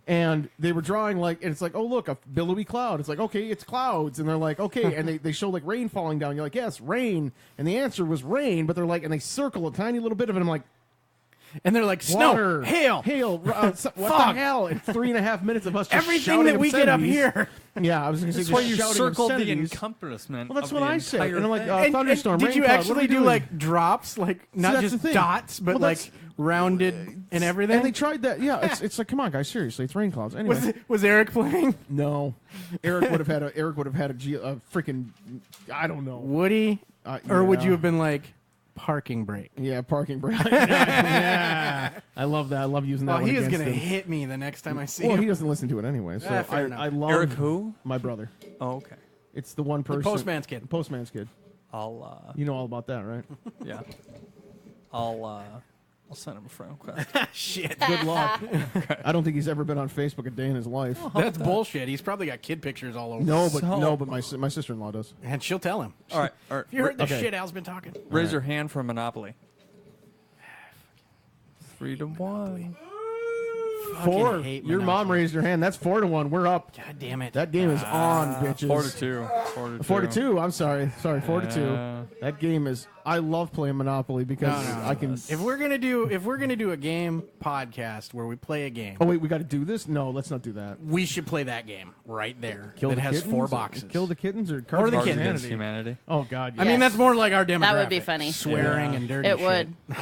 And they were drawing and it's like, oh, look, a billowy cloud. It's like, okay, it's clouds. And they're like, okay. And they show like rain falling down. You're like, yes, rain. And the answer was rain. But they're like, and they circle a tiny little bit of it. I'm like, And they're like, snow, water, hail. what the fog. hell? In 3.5 minutes of us just Everything shouting that we get up obscenities. here. Yeah, I was going to say, That's why you shouting circled the obscenities. encompassment. Well, that's of what the I said. entire And I'm like, thing. thunderstorm, did rain you cloud, what actually are we do doing? like drops, like not that's the just thing. dots, but Well, like that's- rounded and everything? And they tried that. Yeah, it's like, come on, guys, seriously, it's rain clouds. Anyway, was Eric playing? no, Eric would have had a freaking, I don't know. Woody, or would yeah. you have been like parking brake? Yeah, parking brake. Yeah. I love that. I love using that. Oh, one he is against gonna him. hit me the next time I see Well, him. he doesn't listen to it anyway. So fair enough. I love Eric who? my brother. Oh, okay. It's the one person. Postman's kid. Postman's kid. I'll You know all about that, right? yeah. I'll send him a friend request. Shit, Good luck. I don't think he's ever been on Facebook a day in his life. that's bullshit. He's probably got kid pictures all over. But my sister-in-law does. And she'll tell him. All right. You heard the Okay. shit Al's been talking. Raise your hand for Monopoly. 3-1. Four. hate Your mom Monopoly. raised her hand. That's 4-1. We're up. God damn it. That game is on, bitches. 4-2. 4-2. I'm sorry. 4-2. Yeah. That game is. I love playing Monopoly because No. I can. If we're gonna do a game podcast where we play a game, Oh wait, we got to do this. No, let's not do that. we should play that game right there. Kill that the has kittens? 4 boxes. Kill the kittens or Or Cards the Against kittens. Against Humanity? humanity. Oh God, I yeah. mean, that's more like our demographic. That would be funny. Swearing Yeah. and dirty It shit.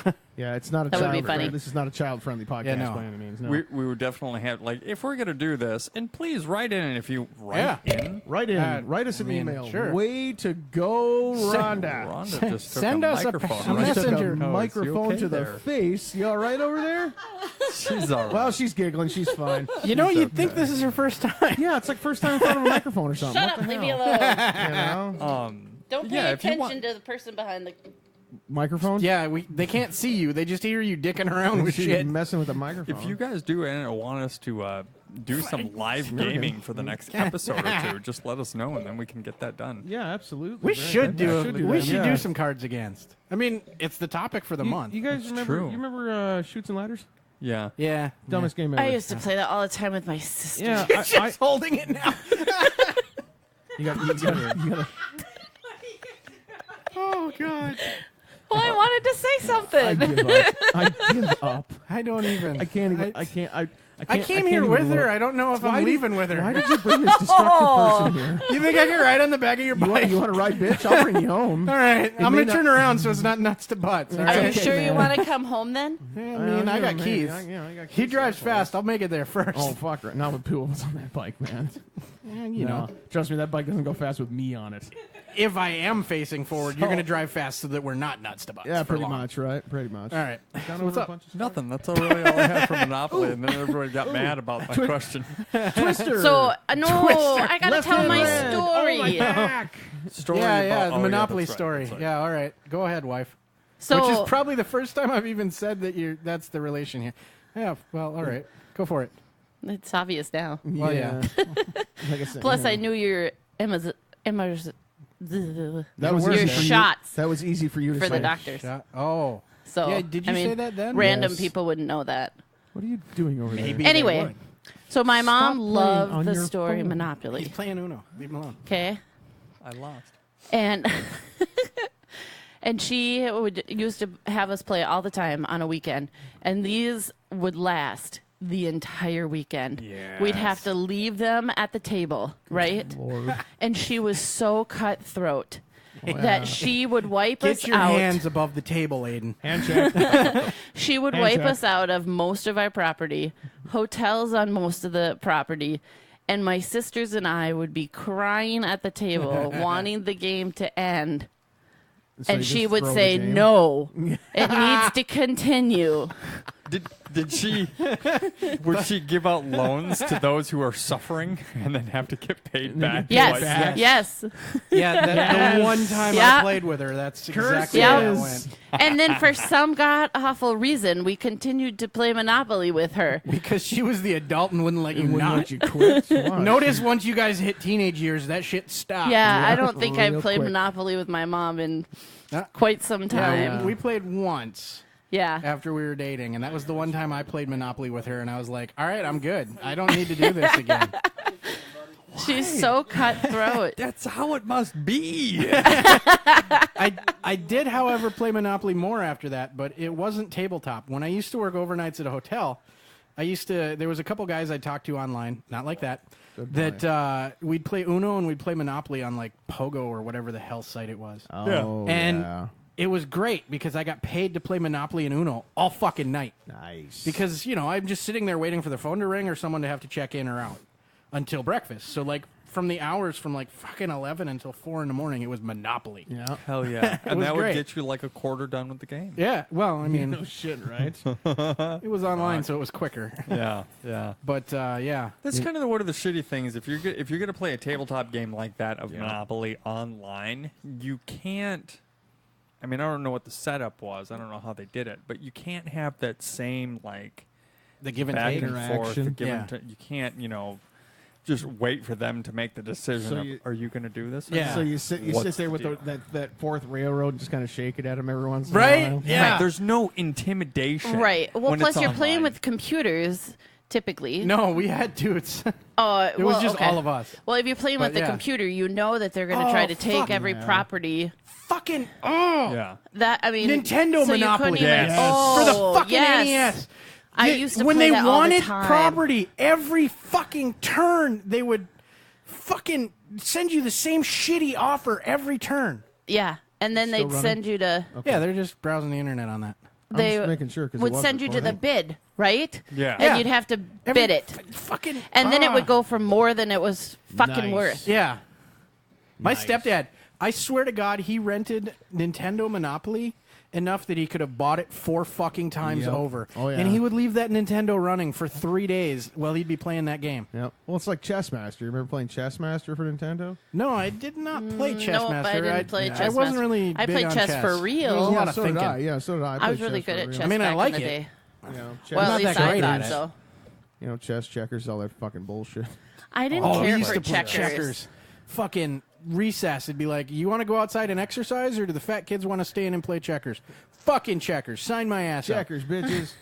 would. Yeah, it's not a That would child. be funny. This is not a child-friendly podcast Yeah, no. by any means. No. We would definitely have, like, if we're going to do this, and please write in if you write in. Write in. Write us an email. Way to go, Rhonda. Rhonda just took Send a us a microphone. a right Just took messenger. a Oh, is you microphone okay to the there? face. You all right over there? She's all right. Well, she's giggling. She's fine. You know, you'd think this is her first time. Yeah, it's like first time in front of a microphone or something. Shut What up. the Leave me hell? alone. You know? Don't pay yeah, if you attention want- to the person behind the. Microphone? Yeah, they can't see you. They just hear you dicking around with She's shit. messing with the microphone. If you guys do want us to do some live gaming for the next episode or two, just let us know, and then we can get that done. Yeah, absolutely. We Very should good. do. We that, should yeah. do some Cards Against. I mean, it's the topic for the month. You guys remember? true. You remember Shoots and Ladders? Yeah. Yeah. Dumbest game ever. I used to play that all the time with my sister. Yeah, You're just holding it now. you got. Oh God. Well, I wanted to say I something. give up. I give up. I don't even. I can't even. I can't. I came here with her. I don't know if I'm leaving with her. Why did you bring this destructive person here? You think I can ride on the back of your bike? You want to ride, bitch? I'll bring you home. All right, I'm may gonna not- turn around so it's not nuts to butts. All Are right? you Okay, sure you man. want to come home then? I mean, I got keys. I got He keys. drives fast. I'll make it there first. Oh fuck! Not with two of us on that bike, man. Yeah, you know. Trust me, that bike doesn't go fast with me on it. if I am facing forward, you're going to drive fast so that we're not nuts to butts. Yeah, for pretty long. much, right? Pretty much. All right. Down What's over up? punches. Nothing. That's really all I had for Monopoly, and then everybody got mad about my question. Twister. So no, I gotta Left tell hand my red. story. Oh, my back. Story Yeah, about, the Monopoly that's right, story. that's right. Yeah, all right. Go ahead, wife. So Which is probably the first time I've even said that that's the relation here. Yeah, well, all right. Go for it. it's obvious now. Well, yeah. Like I said, Plus, yeah. I knew your Emma's That was your easy for you. shots That was easy for you to for say. the doctors. Oh. So Yeah, did you I mean, say that then? Random Yes. people wouldn't know that. What are you doing over Maybe. there? Anyway, they would. so my mom playing loved on the your story phone. Monopoly. He's playing Uno. Leave him alone. Okay, I lost. and and she would used to have us play all the time on a weekend, and these would last the entire weekend. We'd have to leave them at the table, right? Lord. And she was so cutthroat yeah. that she would wipe us Get your out. hands above the table, Aiden. Handshake. She would Hand wipe check. us out of most of our property, hotels on most of the property, and my sisters and I would be crying at the table, wanting the game to end. So And you she just would throw the say, game? "No, it needs to continue." Did she? Would she give out loans to those who are suffering and then have to get paid back? Yes, Like, yes. Yeah, the one time Yeah. I played with her, that's exactly Yeah. how it went. And then for some god awful reason, we continued to play Monopoly with her. Because she was the adult and wouldn't let you Wouldn't not. let you quit. Why? Notice once you guys hit teenage years, that shit stopped. Yeah, I don't think I've real played quick. Monopoly with my mom in Yeah. quite some time. Yeah, we played once Yeah. after we were dating, and that was the one time I played Monopoly with her, and I was like, all right, I'm good. I don't need to do this again. She's so cutthroat. That's how it must be. I did, however, play Monopoly more after that, but it wasn't tabletop. When I used to work overnights at a hotel, there was a couple guys I talked to online, not like that, we'd play Uno and we'd play Monopoly on like Pogo or whatever the hell site it was. Oh, And yeah. it was great because I got paid to play Monopoly and Uno all fucking night. Nice. Because, I'm just sitting there waiting for the phone to ring or someone to have to check in or out until breakfast. So, like, from the hours from, like, fucking 11 until 4 in the morning, it was Monopoly. Yeah. Hell yeah! And was that would great. get you like a quarter done with the game. Yeah, well, I mean, No shit, right? it was online, so it was quicker. Yeah, yeah. But, yeah. That's kind of one of the shitty things. If you're gonna play a tabletop game like that of Monopoly online, you can't. I mean, I don't know what the setup was. I don't know how they did it, but you can't have that same like The give and back take. and forth. The Interaction. give and Yeah. you can't, just wait for them to make the decision. So of, you- are you going to do this? Yeah. So you sit What's there the with deal? that fourth railroad and just kind of shake it at them every once in Right? a while. Yeah. Right, there's no intimidation. Right. Well, when plus it's you're playing online. with computers typically. No, we had dudes. Oh, It was just all of us. Well, if you're playing with But, the yeah. computer, you know that they're going to Oh, try to take fuck every yeah. property. Fucking, oh! Yeah. That I mean, Nintendo so you Monopoly. couldn't even- Yes. Oh, For the fucking yes. NES. I used to when play they that all the wanted time. property, every fucking turn they would fucking send you the same shitty offer every turn. Yeah, and then Still they'd running? send you to. Yeah, they're just browsing the internet on that. I'm They just making sure 'cause it would was send you to the recording. bid, right? Yeah. And Yeah. you'd have to Every bid it, Fucking, and then it would go for more than it was fucking Nice. worth. Yeah. My Nice. stepdad, I swear to God, he rented Nintendo Monopoly enough that he could have bought it 4 fucking times Yep. over. Oh, yeah. And he would leave that Nintendo running for 3 days while he'd be playing that game. Yep. Well, it's like Chessmaster. You remember playing Chessmaster for Nintendo? No, I did not play Nope, Chessmaster. I didn't play I wasn't Chessmaster. really I big played on chess for chess. real. There was a lot Yeah, of so did thinking. I. Yeah, so did I. I was played really chess good for at real. chess I mean, I back like in the it. day. You know, chess, Well, not at least that I great thought at it. so. chess, checkers, all that fucking bullshit. I didn't Oh, we care used for to play checkers. Fucking recess. It'd be like, you want to go outside and exercise, or do the fat kids want to stay in and play checkers? Fucking checkers. Sign my ass up. Checkers, bitches.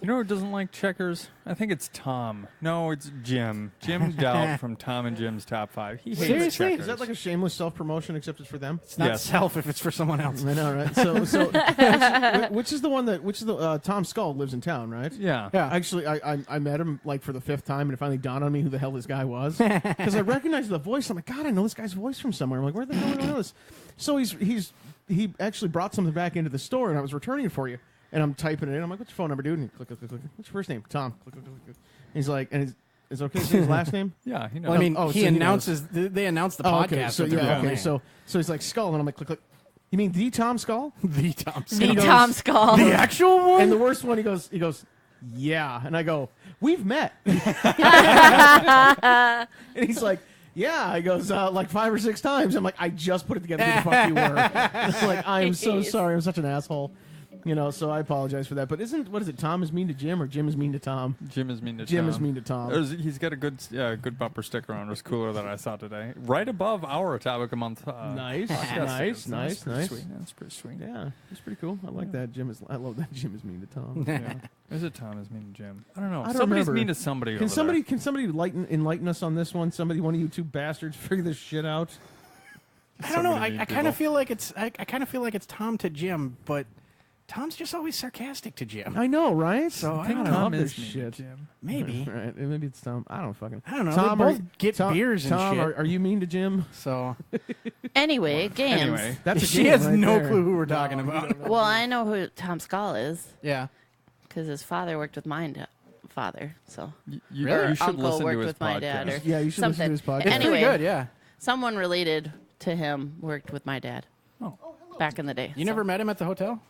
You know who doesn't like checkers? I think it's Tom. No, it's Jim. Jim Doubt from Tom and Jim's Top 5. He hates Seriously? checkers. Is that like a shameless self-promotion except it's for them? It's not Yes. self if it's for someone else. I know, right? So which is the one that, which is the, Tom Skull lives in town, right? Yeah. Yeah. Actually, I met him like for the 5th time, and it finally dawned on me who the hell this guy was because I recognized the voice. I'm like, God, I know this guy's voice from somewhere. I'm like, where the hell do I know this? So he actually brought something back into the store, and I was returning it for you. And I'm typing it in. I'm like, what's your phone number, dude? And he click. What's your first name? Tom. Click. He's like, and Is it okay to say his last name? Yeah, he knows. Well, I mean, Oh, he so he announces. They announce the podcast. Okay, so with their yeah, real okay, name. so he's like Skull, and I'm like, click, click. You mean the Tom Skull? the Tom. The he goes- Tom Skull. The actual one. And the worst one, he goes, yeah, and I go, we've met. And he's like, yeah. He goes, like 5 or 6 times. I'm like, I just put it together who the fuck you were. It's like, I am so sorry. I'm such an asshole. You know, so I apologize for that. But what is it, Tom is mean to Jim or Jim is mean to Tom? Jim is mean to Jim Tom. is mean to Tom. He's got a good bumper sticker on his cooler that I saw today, right above our topic a month. Nice, podcast. nice. That's pretty sweet. That's pretty sweet. Yeah, it's pretty cool. I like that. I love that Jim is mean to Tom. Yeah. Is it Tom is mean to Jim? I don't know. I don't Somebody's remember. mean to somebody. Can over somebody there. can somebody enlighten us on this one? One of you two bastards figure this shit out. I don't know. Somebody I mean kind of people. feel like it's. I kind of feel like it's Tom to Jim, but Tom's just always sarcastic to Jim. I know, right? So I think don't I know. love Tom this is mean to shit. Jim. Maybe. Right, maybe it's Tom. I don't fucking. I don't know. Tom, They both are- get Tom, beers and Tom, shit. Are you mean to Jim? So Anyway, games. Anyway, That's a she game has right no there. clue who we're talking about. Well, I know who Tom Skull is Yeah. because his father worked with my father. So you, Really? you should Uncle listen worked to his with my podcast. dad, or Yeah, you should listen to something. his podcast. It's Anyway, pretty good. Yeah. someone related to him worked with my dad. Oh. Back in the day. You never met him at the hotel?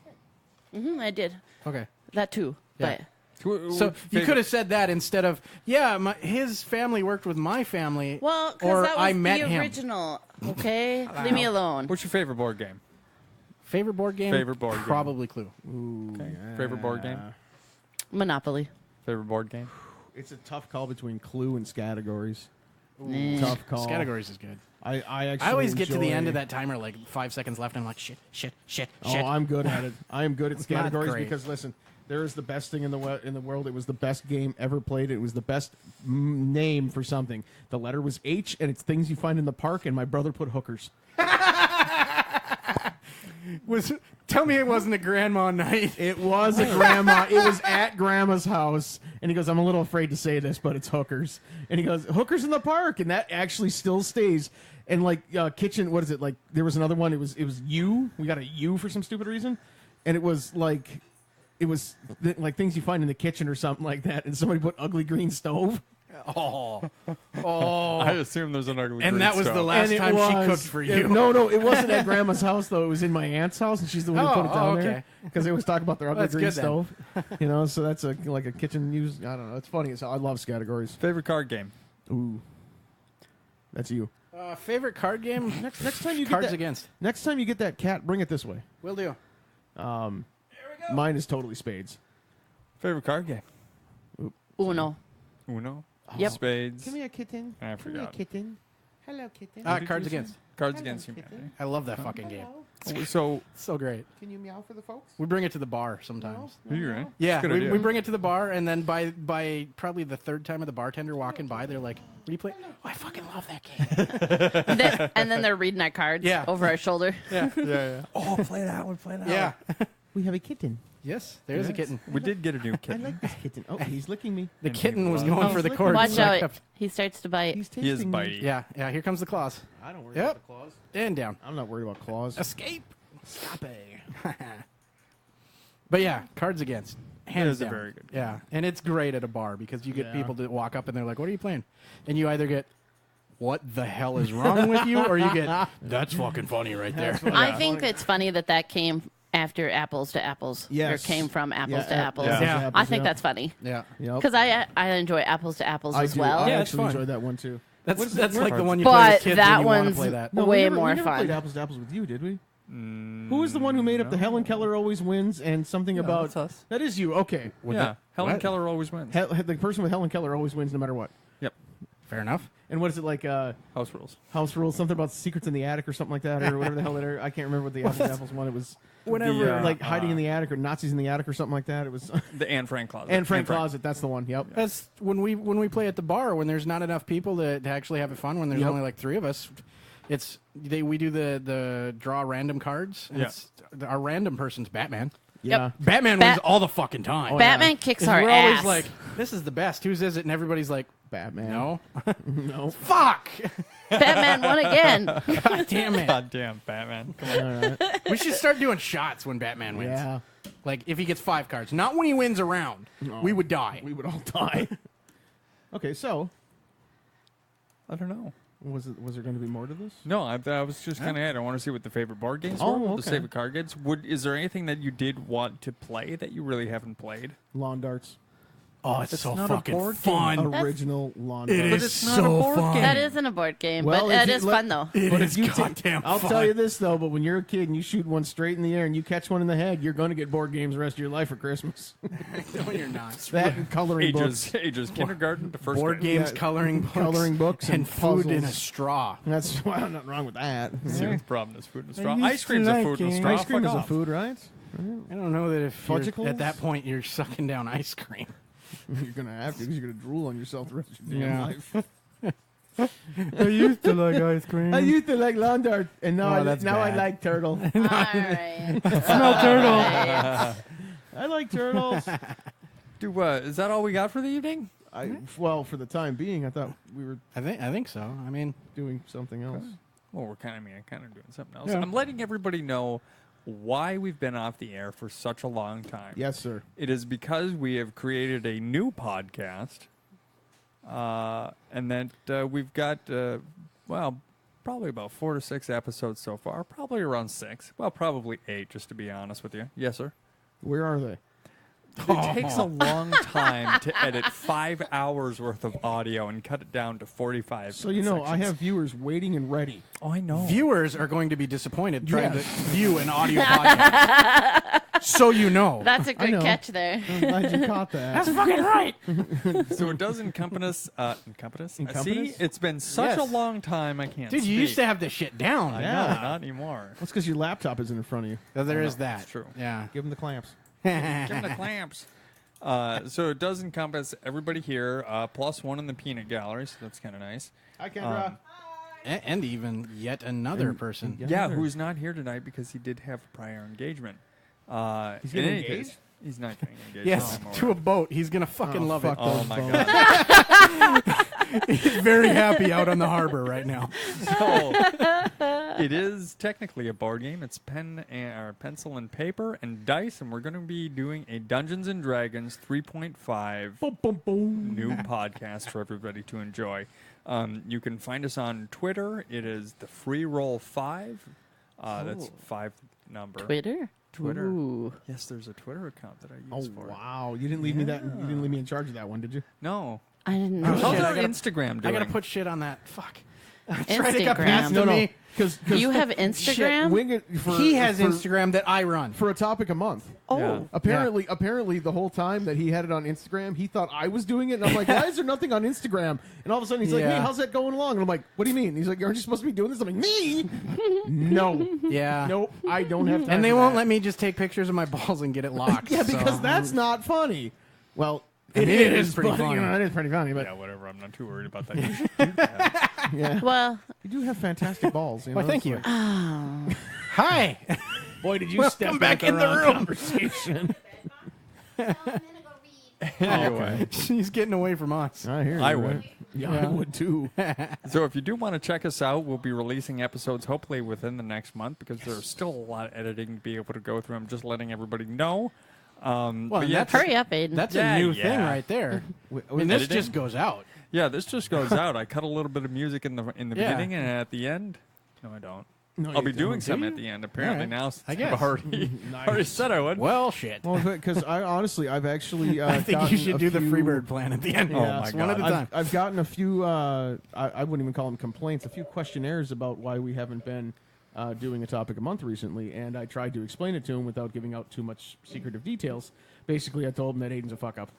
I did Okay. that too. Yeah. But So you could have said that instead of, his family worked with my family. well, or because that was I met the him. original. Okay, leave me alone. What's your favorite board game? Favorite board game? Favorite board game. Probably Clue. Okay. Favorite board game? Monopoly. Favorite board game? It's a tough call between Clue and categories. Eh. Tough call. Categories is good. I actually. I always get to the enjoy- end of that timer like 5 seconds left, and I'm like, shit. Oh, I'm good at it. I am good at not categories great. because listen, there is the best thing in the world. It was the best game ever played. It was the best name for something. The letter was H, and it's things you find in the park. And my brother put hookers. Tell me it wasn't a grandma night. It was a grandma. It was at grandma's house, and he goes, "I'm a little afraid to say this, but it's hookers." And he goes, "Hookers in the park," and that actually still stays. And like kitchen, what is it like? There was another one. It was U. We got a U for some stupid reason, and it was like things you find in the kitchen or something like that. And somebody put ugly green stove. Oh. I assume there's an ugly And green that was stove. the last And it time she was- cooked for you. No, it wasn't at grandma's house though. It was in my aunt's house, and she's the one who put it down there okay. because they always talk about their ugly That's green good then. stove. You know, so that's like a kitchen use. I don't know. It's funny. I love categories. Favorite card game? Ooh, that's you. Favorite card game? Next time you Cards get that, Against. next time you get that cat, bring it this way. Will do. Mine is totally spades. Favorite card game? Uno. Uno? Yep. Spades? a kitten. I forgot. kitten. Hello, kitten. Cards Against. Cards Against Humanity. I love that fucking game. So, It's so great. Can you meow for the folks? We bring it to the bar sometimes. you're right. Yeah, Good we idea. bring it to the bar, and then by probably the third time of the bartender walking by, they're like, "What do you play?" Oh, I fucking love that game. And then they're reading our cards Yeah. over our shoulder. Yeah. Oh, play that one. Play that Yeah. We have a kitten. Yes, there's a kitten. We did get a new I kitten. like this kitten. Oh, he's licking me. The And kitten he was loves- going Oh, for the he's cord. Watch so I out. kept- He starts to bite. He's tasting He is me. bitey. Yeah, here comes the claws. I don't worry Yep. about the claws. And down. I'm not worried about claws. Escape. Stop it. But yeah, Cards Against. Hands is a down. very good Yeah, and it's great at a bar because you get Yeah. people to walk up and they're like, "What are you playing?" And you either get, "What the hell is wrong with you?" or you get, "That's fucking funny right there." I think it's funny that came after Apples to Apples. Yes. Or came from Apples to Yeah, Apples. Yeah. I think that's funny. Yeah, Yep. Because I enjoy Apples to Apples I as do. well. I Yeah, it's actually fun. enjoyed that one too. that's What is that's it? like the Cards one you play But with kids that and you want to one's play that. No, way we never more played fun. apples to apples with you, did we? Who was the one who made up the Helen Keller always wins and something about that's us. that is you? Okay, Yeah. Helen what? Keller always wins. the person with Helen Keller always wins no matter what. Yep. Fair enough. And what is it like? House rules. House rules, something about secrets in the attic or something like that, or whatever the hell that are. I can't remember what the apples to apples one. It was Whenever, The, like hiding in the attic or Nazis in the attic or something like that. It was The Anne Frank closet. and Frank Closet. That's the one. Yep. That's when we play at the bar when there's not enough people to actually have it fun. When there's Yep. only like 3 of us, we do the draw random cards. And Yeah. our random person's Batman. Yeah. Batman wins all the fucking time. Batman kicks 'Cause our we're ass. always like, "This is the best. Whose is it?" And everybody's like, Batman. "No, No. fuck, Batman won again. God damn it." God damn, Batman. Come on. All right. We should start doing shots when Batman wins. Yeah. Like if he gets 5 cards, not when he wins a round. No. We would die. We would all die. Okay, so I don't know. was there going to be more to this? No, I was just kind of. I want to see what the favorite board games Oh, were. okay. The favorite card games. Is there anything that you did want to play that you really haven't played? Lawn darts. Oh, it's so not a fucking board fun. Original lawn It darts. is it's not a so board fun. game. That isn't a board game, Well, but if it you is let- fun though. It But is if you goddamn I'll fun. tell you this though, but when you're a kid and you shoot one straight in the air and you catch one in the head, you're going to get board games the rest of your life for Christmas. No, you're not. That and coloring books. Ages kindergarten to first Board grade. games, Yeah, coloring books, and food in a puzzles. straw. That's well, nothing wrong with that. See what the problem is? Food and straw. used Ice cream's to a like food and it. straw. Ice cream Fuck is a off. food, right? I don't know that if you're, Fudgicles? at that point you're sucking down ice cream. You're going to have to because you're going to drool on yourself the rest of your damn Yeah. life. I used to like ice cream. I used to like lawn dart, and now, Oh, that's I bad. like turtle. All right. Smell turtle. I like turtles. Is that all we got for the evening? Well, for the time being, I thought we were I think so. I mean, doing something else. Well, we're kind of doing something else. Yeah. I'm letting everybody know why we've been off the air for such a long time. Yes, sir. It is because we have created a new podcast, and that we've got, probably about 4 to 6 episodes so far. Probably around 6. Well, probably 8, just to be honest with you. Yes, sir. Where are they? It takes a long time to edit 5 hours worth of audio and cut it down to 45. So, you know, I sections. have viewers waiting and ready. Oh, I know. viewers are going to be disappointed trying Yes. to view an audio podcast. So you know. That's a I know. good catch there. I'm glad you caught that. fucking right. So it does encompass. Encompass? See, it's been such Yes. a long time. I can't. Dude, you used to have this shit down. I Yeah. know, not anymore. That's because your laptop isn't in front of you. There I is know, that. it's true. Yeah. Give them the clamps. Give 'em the clamps. So it does encompass everybody here, plus one in the peanut gallery. So that's kind of nice. Hi, Kendra. And even yet another person. Yeah, who's not here tonight because he did have a prior engagement. He's in getting any engaged? case, he's not getting engaged. Yes, No, I'm to a boat. He's gonna fucking love fuck it. Oh those my bones. god. He's very happy out on the harbor right now. So it is technically a board game. It's pencil and paper and dice, and we're going to be doing a Dungeons and Dragons 3.5 Boom, boom, boom. new podcast for everybody to enjoy. You can find us on Twitter. It is the Free Roll 5. That's 5 number. Twitter? Twitter. Ooh. Yes, there's a Twitter account that I Oh, use for it. wow. You didn't leave me that. You didn't leave me in charge of that one, did you? No. I didn't Oh, know. How's shit, our I gotta- Instagram doing? I gotta put shit on that. Fuck. Try to get Instagram. past to me. Because You have Instagram? Wing it for, He has for, Instagram that I run. for a topic a month. Oh. Yeah. Apparently, the whole time that he had it on Instagram, he thought I was doing it, and I'm like, "Why is there nothing on Instagram?" And all of a sudden, he's like, Yeah. "Hey, how's that going along?" And I'm like, "What do you mean?" He's like, "Aren't you supposed to be doing this?" I'm like, "Me? No, Yeah. nope, I don't have time." And they for won't that. let me just take pictures of my balls and get it locked. Yeah, because so. that's not funny. Well, I mean, it is pretty but, funny. You know, it is pretty funny, but Yeah, whatever. I'm not too worried about that. You should do that. yeah, Well, you do have fantastic balls. You know? Well, thank It's you. like, Hi. boy, did you Welcome step back into in the wrong room. Conversation. Anyway. She's getting away from us. I hear you. I right? would. Yeah, I would too. So if you do want to check us out, we'll be releasing episodes hopefully within the next month because there's still a lot of editing to be able to go through. I'm just letting everybody know. But yeah, hurry up, Aiden. That's Yeah, a new yeah. thing right there. I mean, this Editing? just goes out. yeah, this just goes out. I cut a little bit of music in the Yeah. beginning and at the end. No, I don't. No, I'll you be doing don't. some you? at the end. Apparently All right. now, since I I've guess. already Nice. said I would. Well, shit. Well, because I honestly, I've actually. I think you gotten should a do the few- Freebird plan at the end. Oh, my It's one at a God. time. I've gotten a few. I wouldn't even call them complaints. A few questionnaires about why we haven't been doing a topic a month recently, and I tried to explain it to him without giving out too much secretive details. Basically, I told him that Aiden's a fuck up.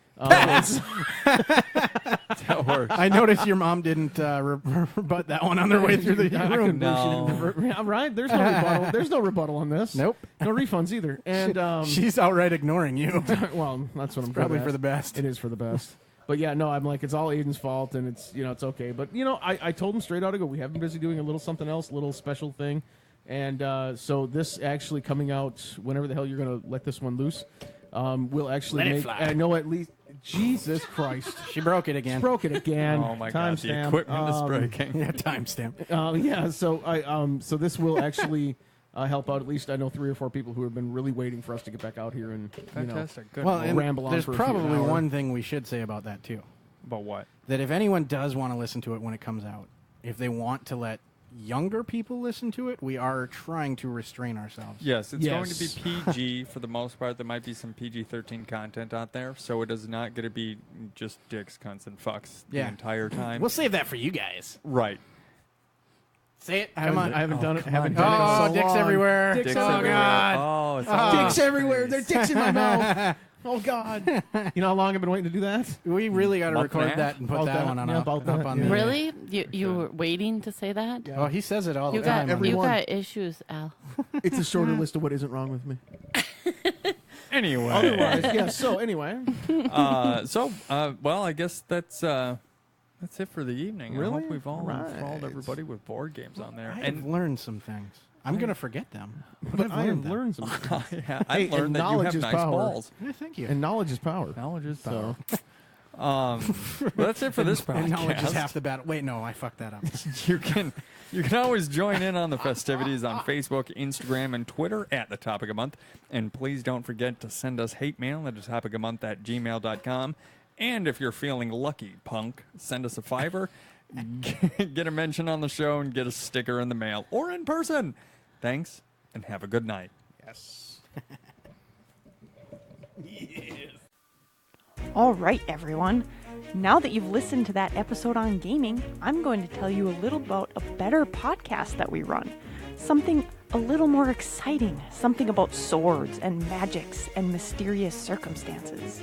That works. I noticed your mom didn't rebut that one on their way through the room. No. Yeah, right? There's no rebuttal. There's no rebuttal on this. Nope. No refunds either. And She's outright ignoring you. well, that's what I'm Probably good for at. the best. It is for the best. But yeah, no, I'm like, it's all Aiden's fault, and it's it's okay. But I told him straight out, I go, we have been busy doing a little something else, a little special thing, and so this actually coming out whenever the hell you're gonna let this one loose, will actually Let it make. fly. I know at least. Jesus Christ, She broke it again. broke it again. Oh my God, the Timestamp. equipment is breaking. Yeah, timestamp. Yeah, so so this will actually help out. At least I know 3 or 4 people who have been really waiting for us to get back out here and Fantastic. Good. Well, and ramble on there's for a few probably hours. one thing we should say about that too. About what? that if anyone does want to listen to it when it comes out, if they want to let younger people listen to it, we are trying to restrain ourselves. Yes, it's going to be Yes. PG for the most part. There might be some PG-13 content out there, so it is not going to be just dicks, cunts, and fucks the Yeah. entire time. We'll save that for you guys. Right. Say it. I Come on. haven't done it. come Haven't on. done it in Oh, so dicks long. everywhere. Dicks Dicks everywhere. everywhere. God. Oh, it's all Dicks everywhere. There's dicks in my mouth. Oh God! You know how long I've been waiting to do that? We really got to Month and a record half? that and put About that that. one on Yeah, up, about up that, on yeah. the. Really? You were waiting to say that? Oh, he says it all You the got time. every- you everyone. got issues, Al. It's a shorter list of what isn't wrong with me. Anyway. Otherwise, yeah. So anyway, Well, I guess that's it for the evening. I Really? hope we've all Right. enthralled everybody with board games on there. I've learned some things. I'm going to forget them. but I have them. learned some, Yeah, Hey, I've learned and that you knowledge have is nice power. balls. Yeah, thank you. and knowledge is power. Knowledge is So power. Well, that's it for this podcast. And knowledge is half the battle. Wait, no, I fucked that up. You can always join in on the festivities on Facebook, Instagram, and Twitter at The Topic of Month. And please don't forget to send us hate mail at thetopicofmonth@gmail.com. And if you're feeling lucky, punk, send us a $5, get a mention on the show, and get a sticker in the mail or in person. Thanks, and have a good night. Yes. All right, everyone. Now that you've listened to that episode on gaming, I'm going to tell you a little about a better podcast that we run. Something a little more exciting. Something about swords and magics and mysterious circumstances.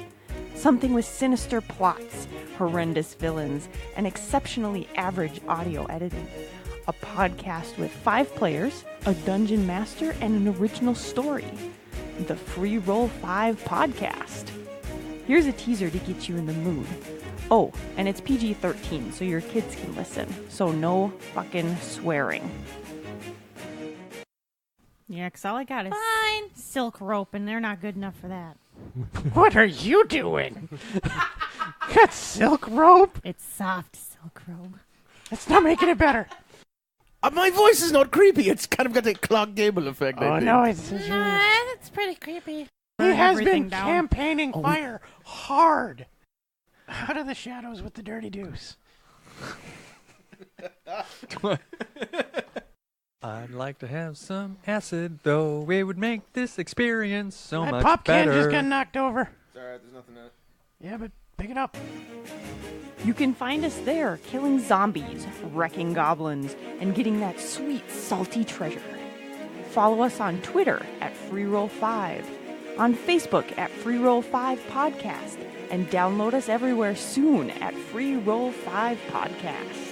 Something with sinister plots, horrendous villains, and exceptionally average audio editing. A podcast with 5 players, a dungeon master, and an original story. The Free Roll 5 Podcast. Here's a teaser to get you in the mood. Oh, and it's PG-13, so your kids can listen. So no fucking swearing. Yeah, 'cause all I got is Fine. silk rope, and they're not good enough for that. what are you doing? Got silk rope. It's soft silk rope. That's not making it better. My voice is not creepy. It's kind of got that Clark Gable effect. Oh, no, it's That's pretty creepy. He has been campaigning fire hard out of the shadows with the dirty deuce. I'd like to have some acid, though. It would make this experience so That much pop can better. just got knocked over. It's alright, there's nothing in it. Yeah, but pick it up. You can find us there, killing zombies, wrecking goblins, and getting that sweet, salty treasure. Follow us on Twitter at FreeRoll5, on Facebook at FreeRoll5 Podcast, and download us everywhere soon at FreeRoll5 Podcast.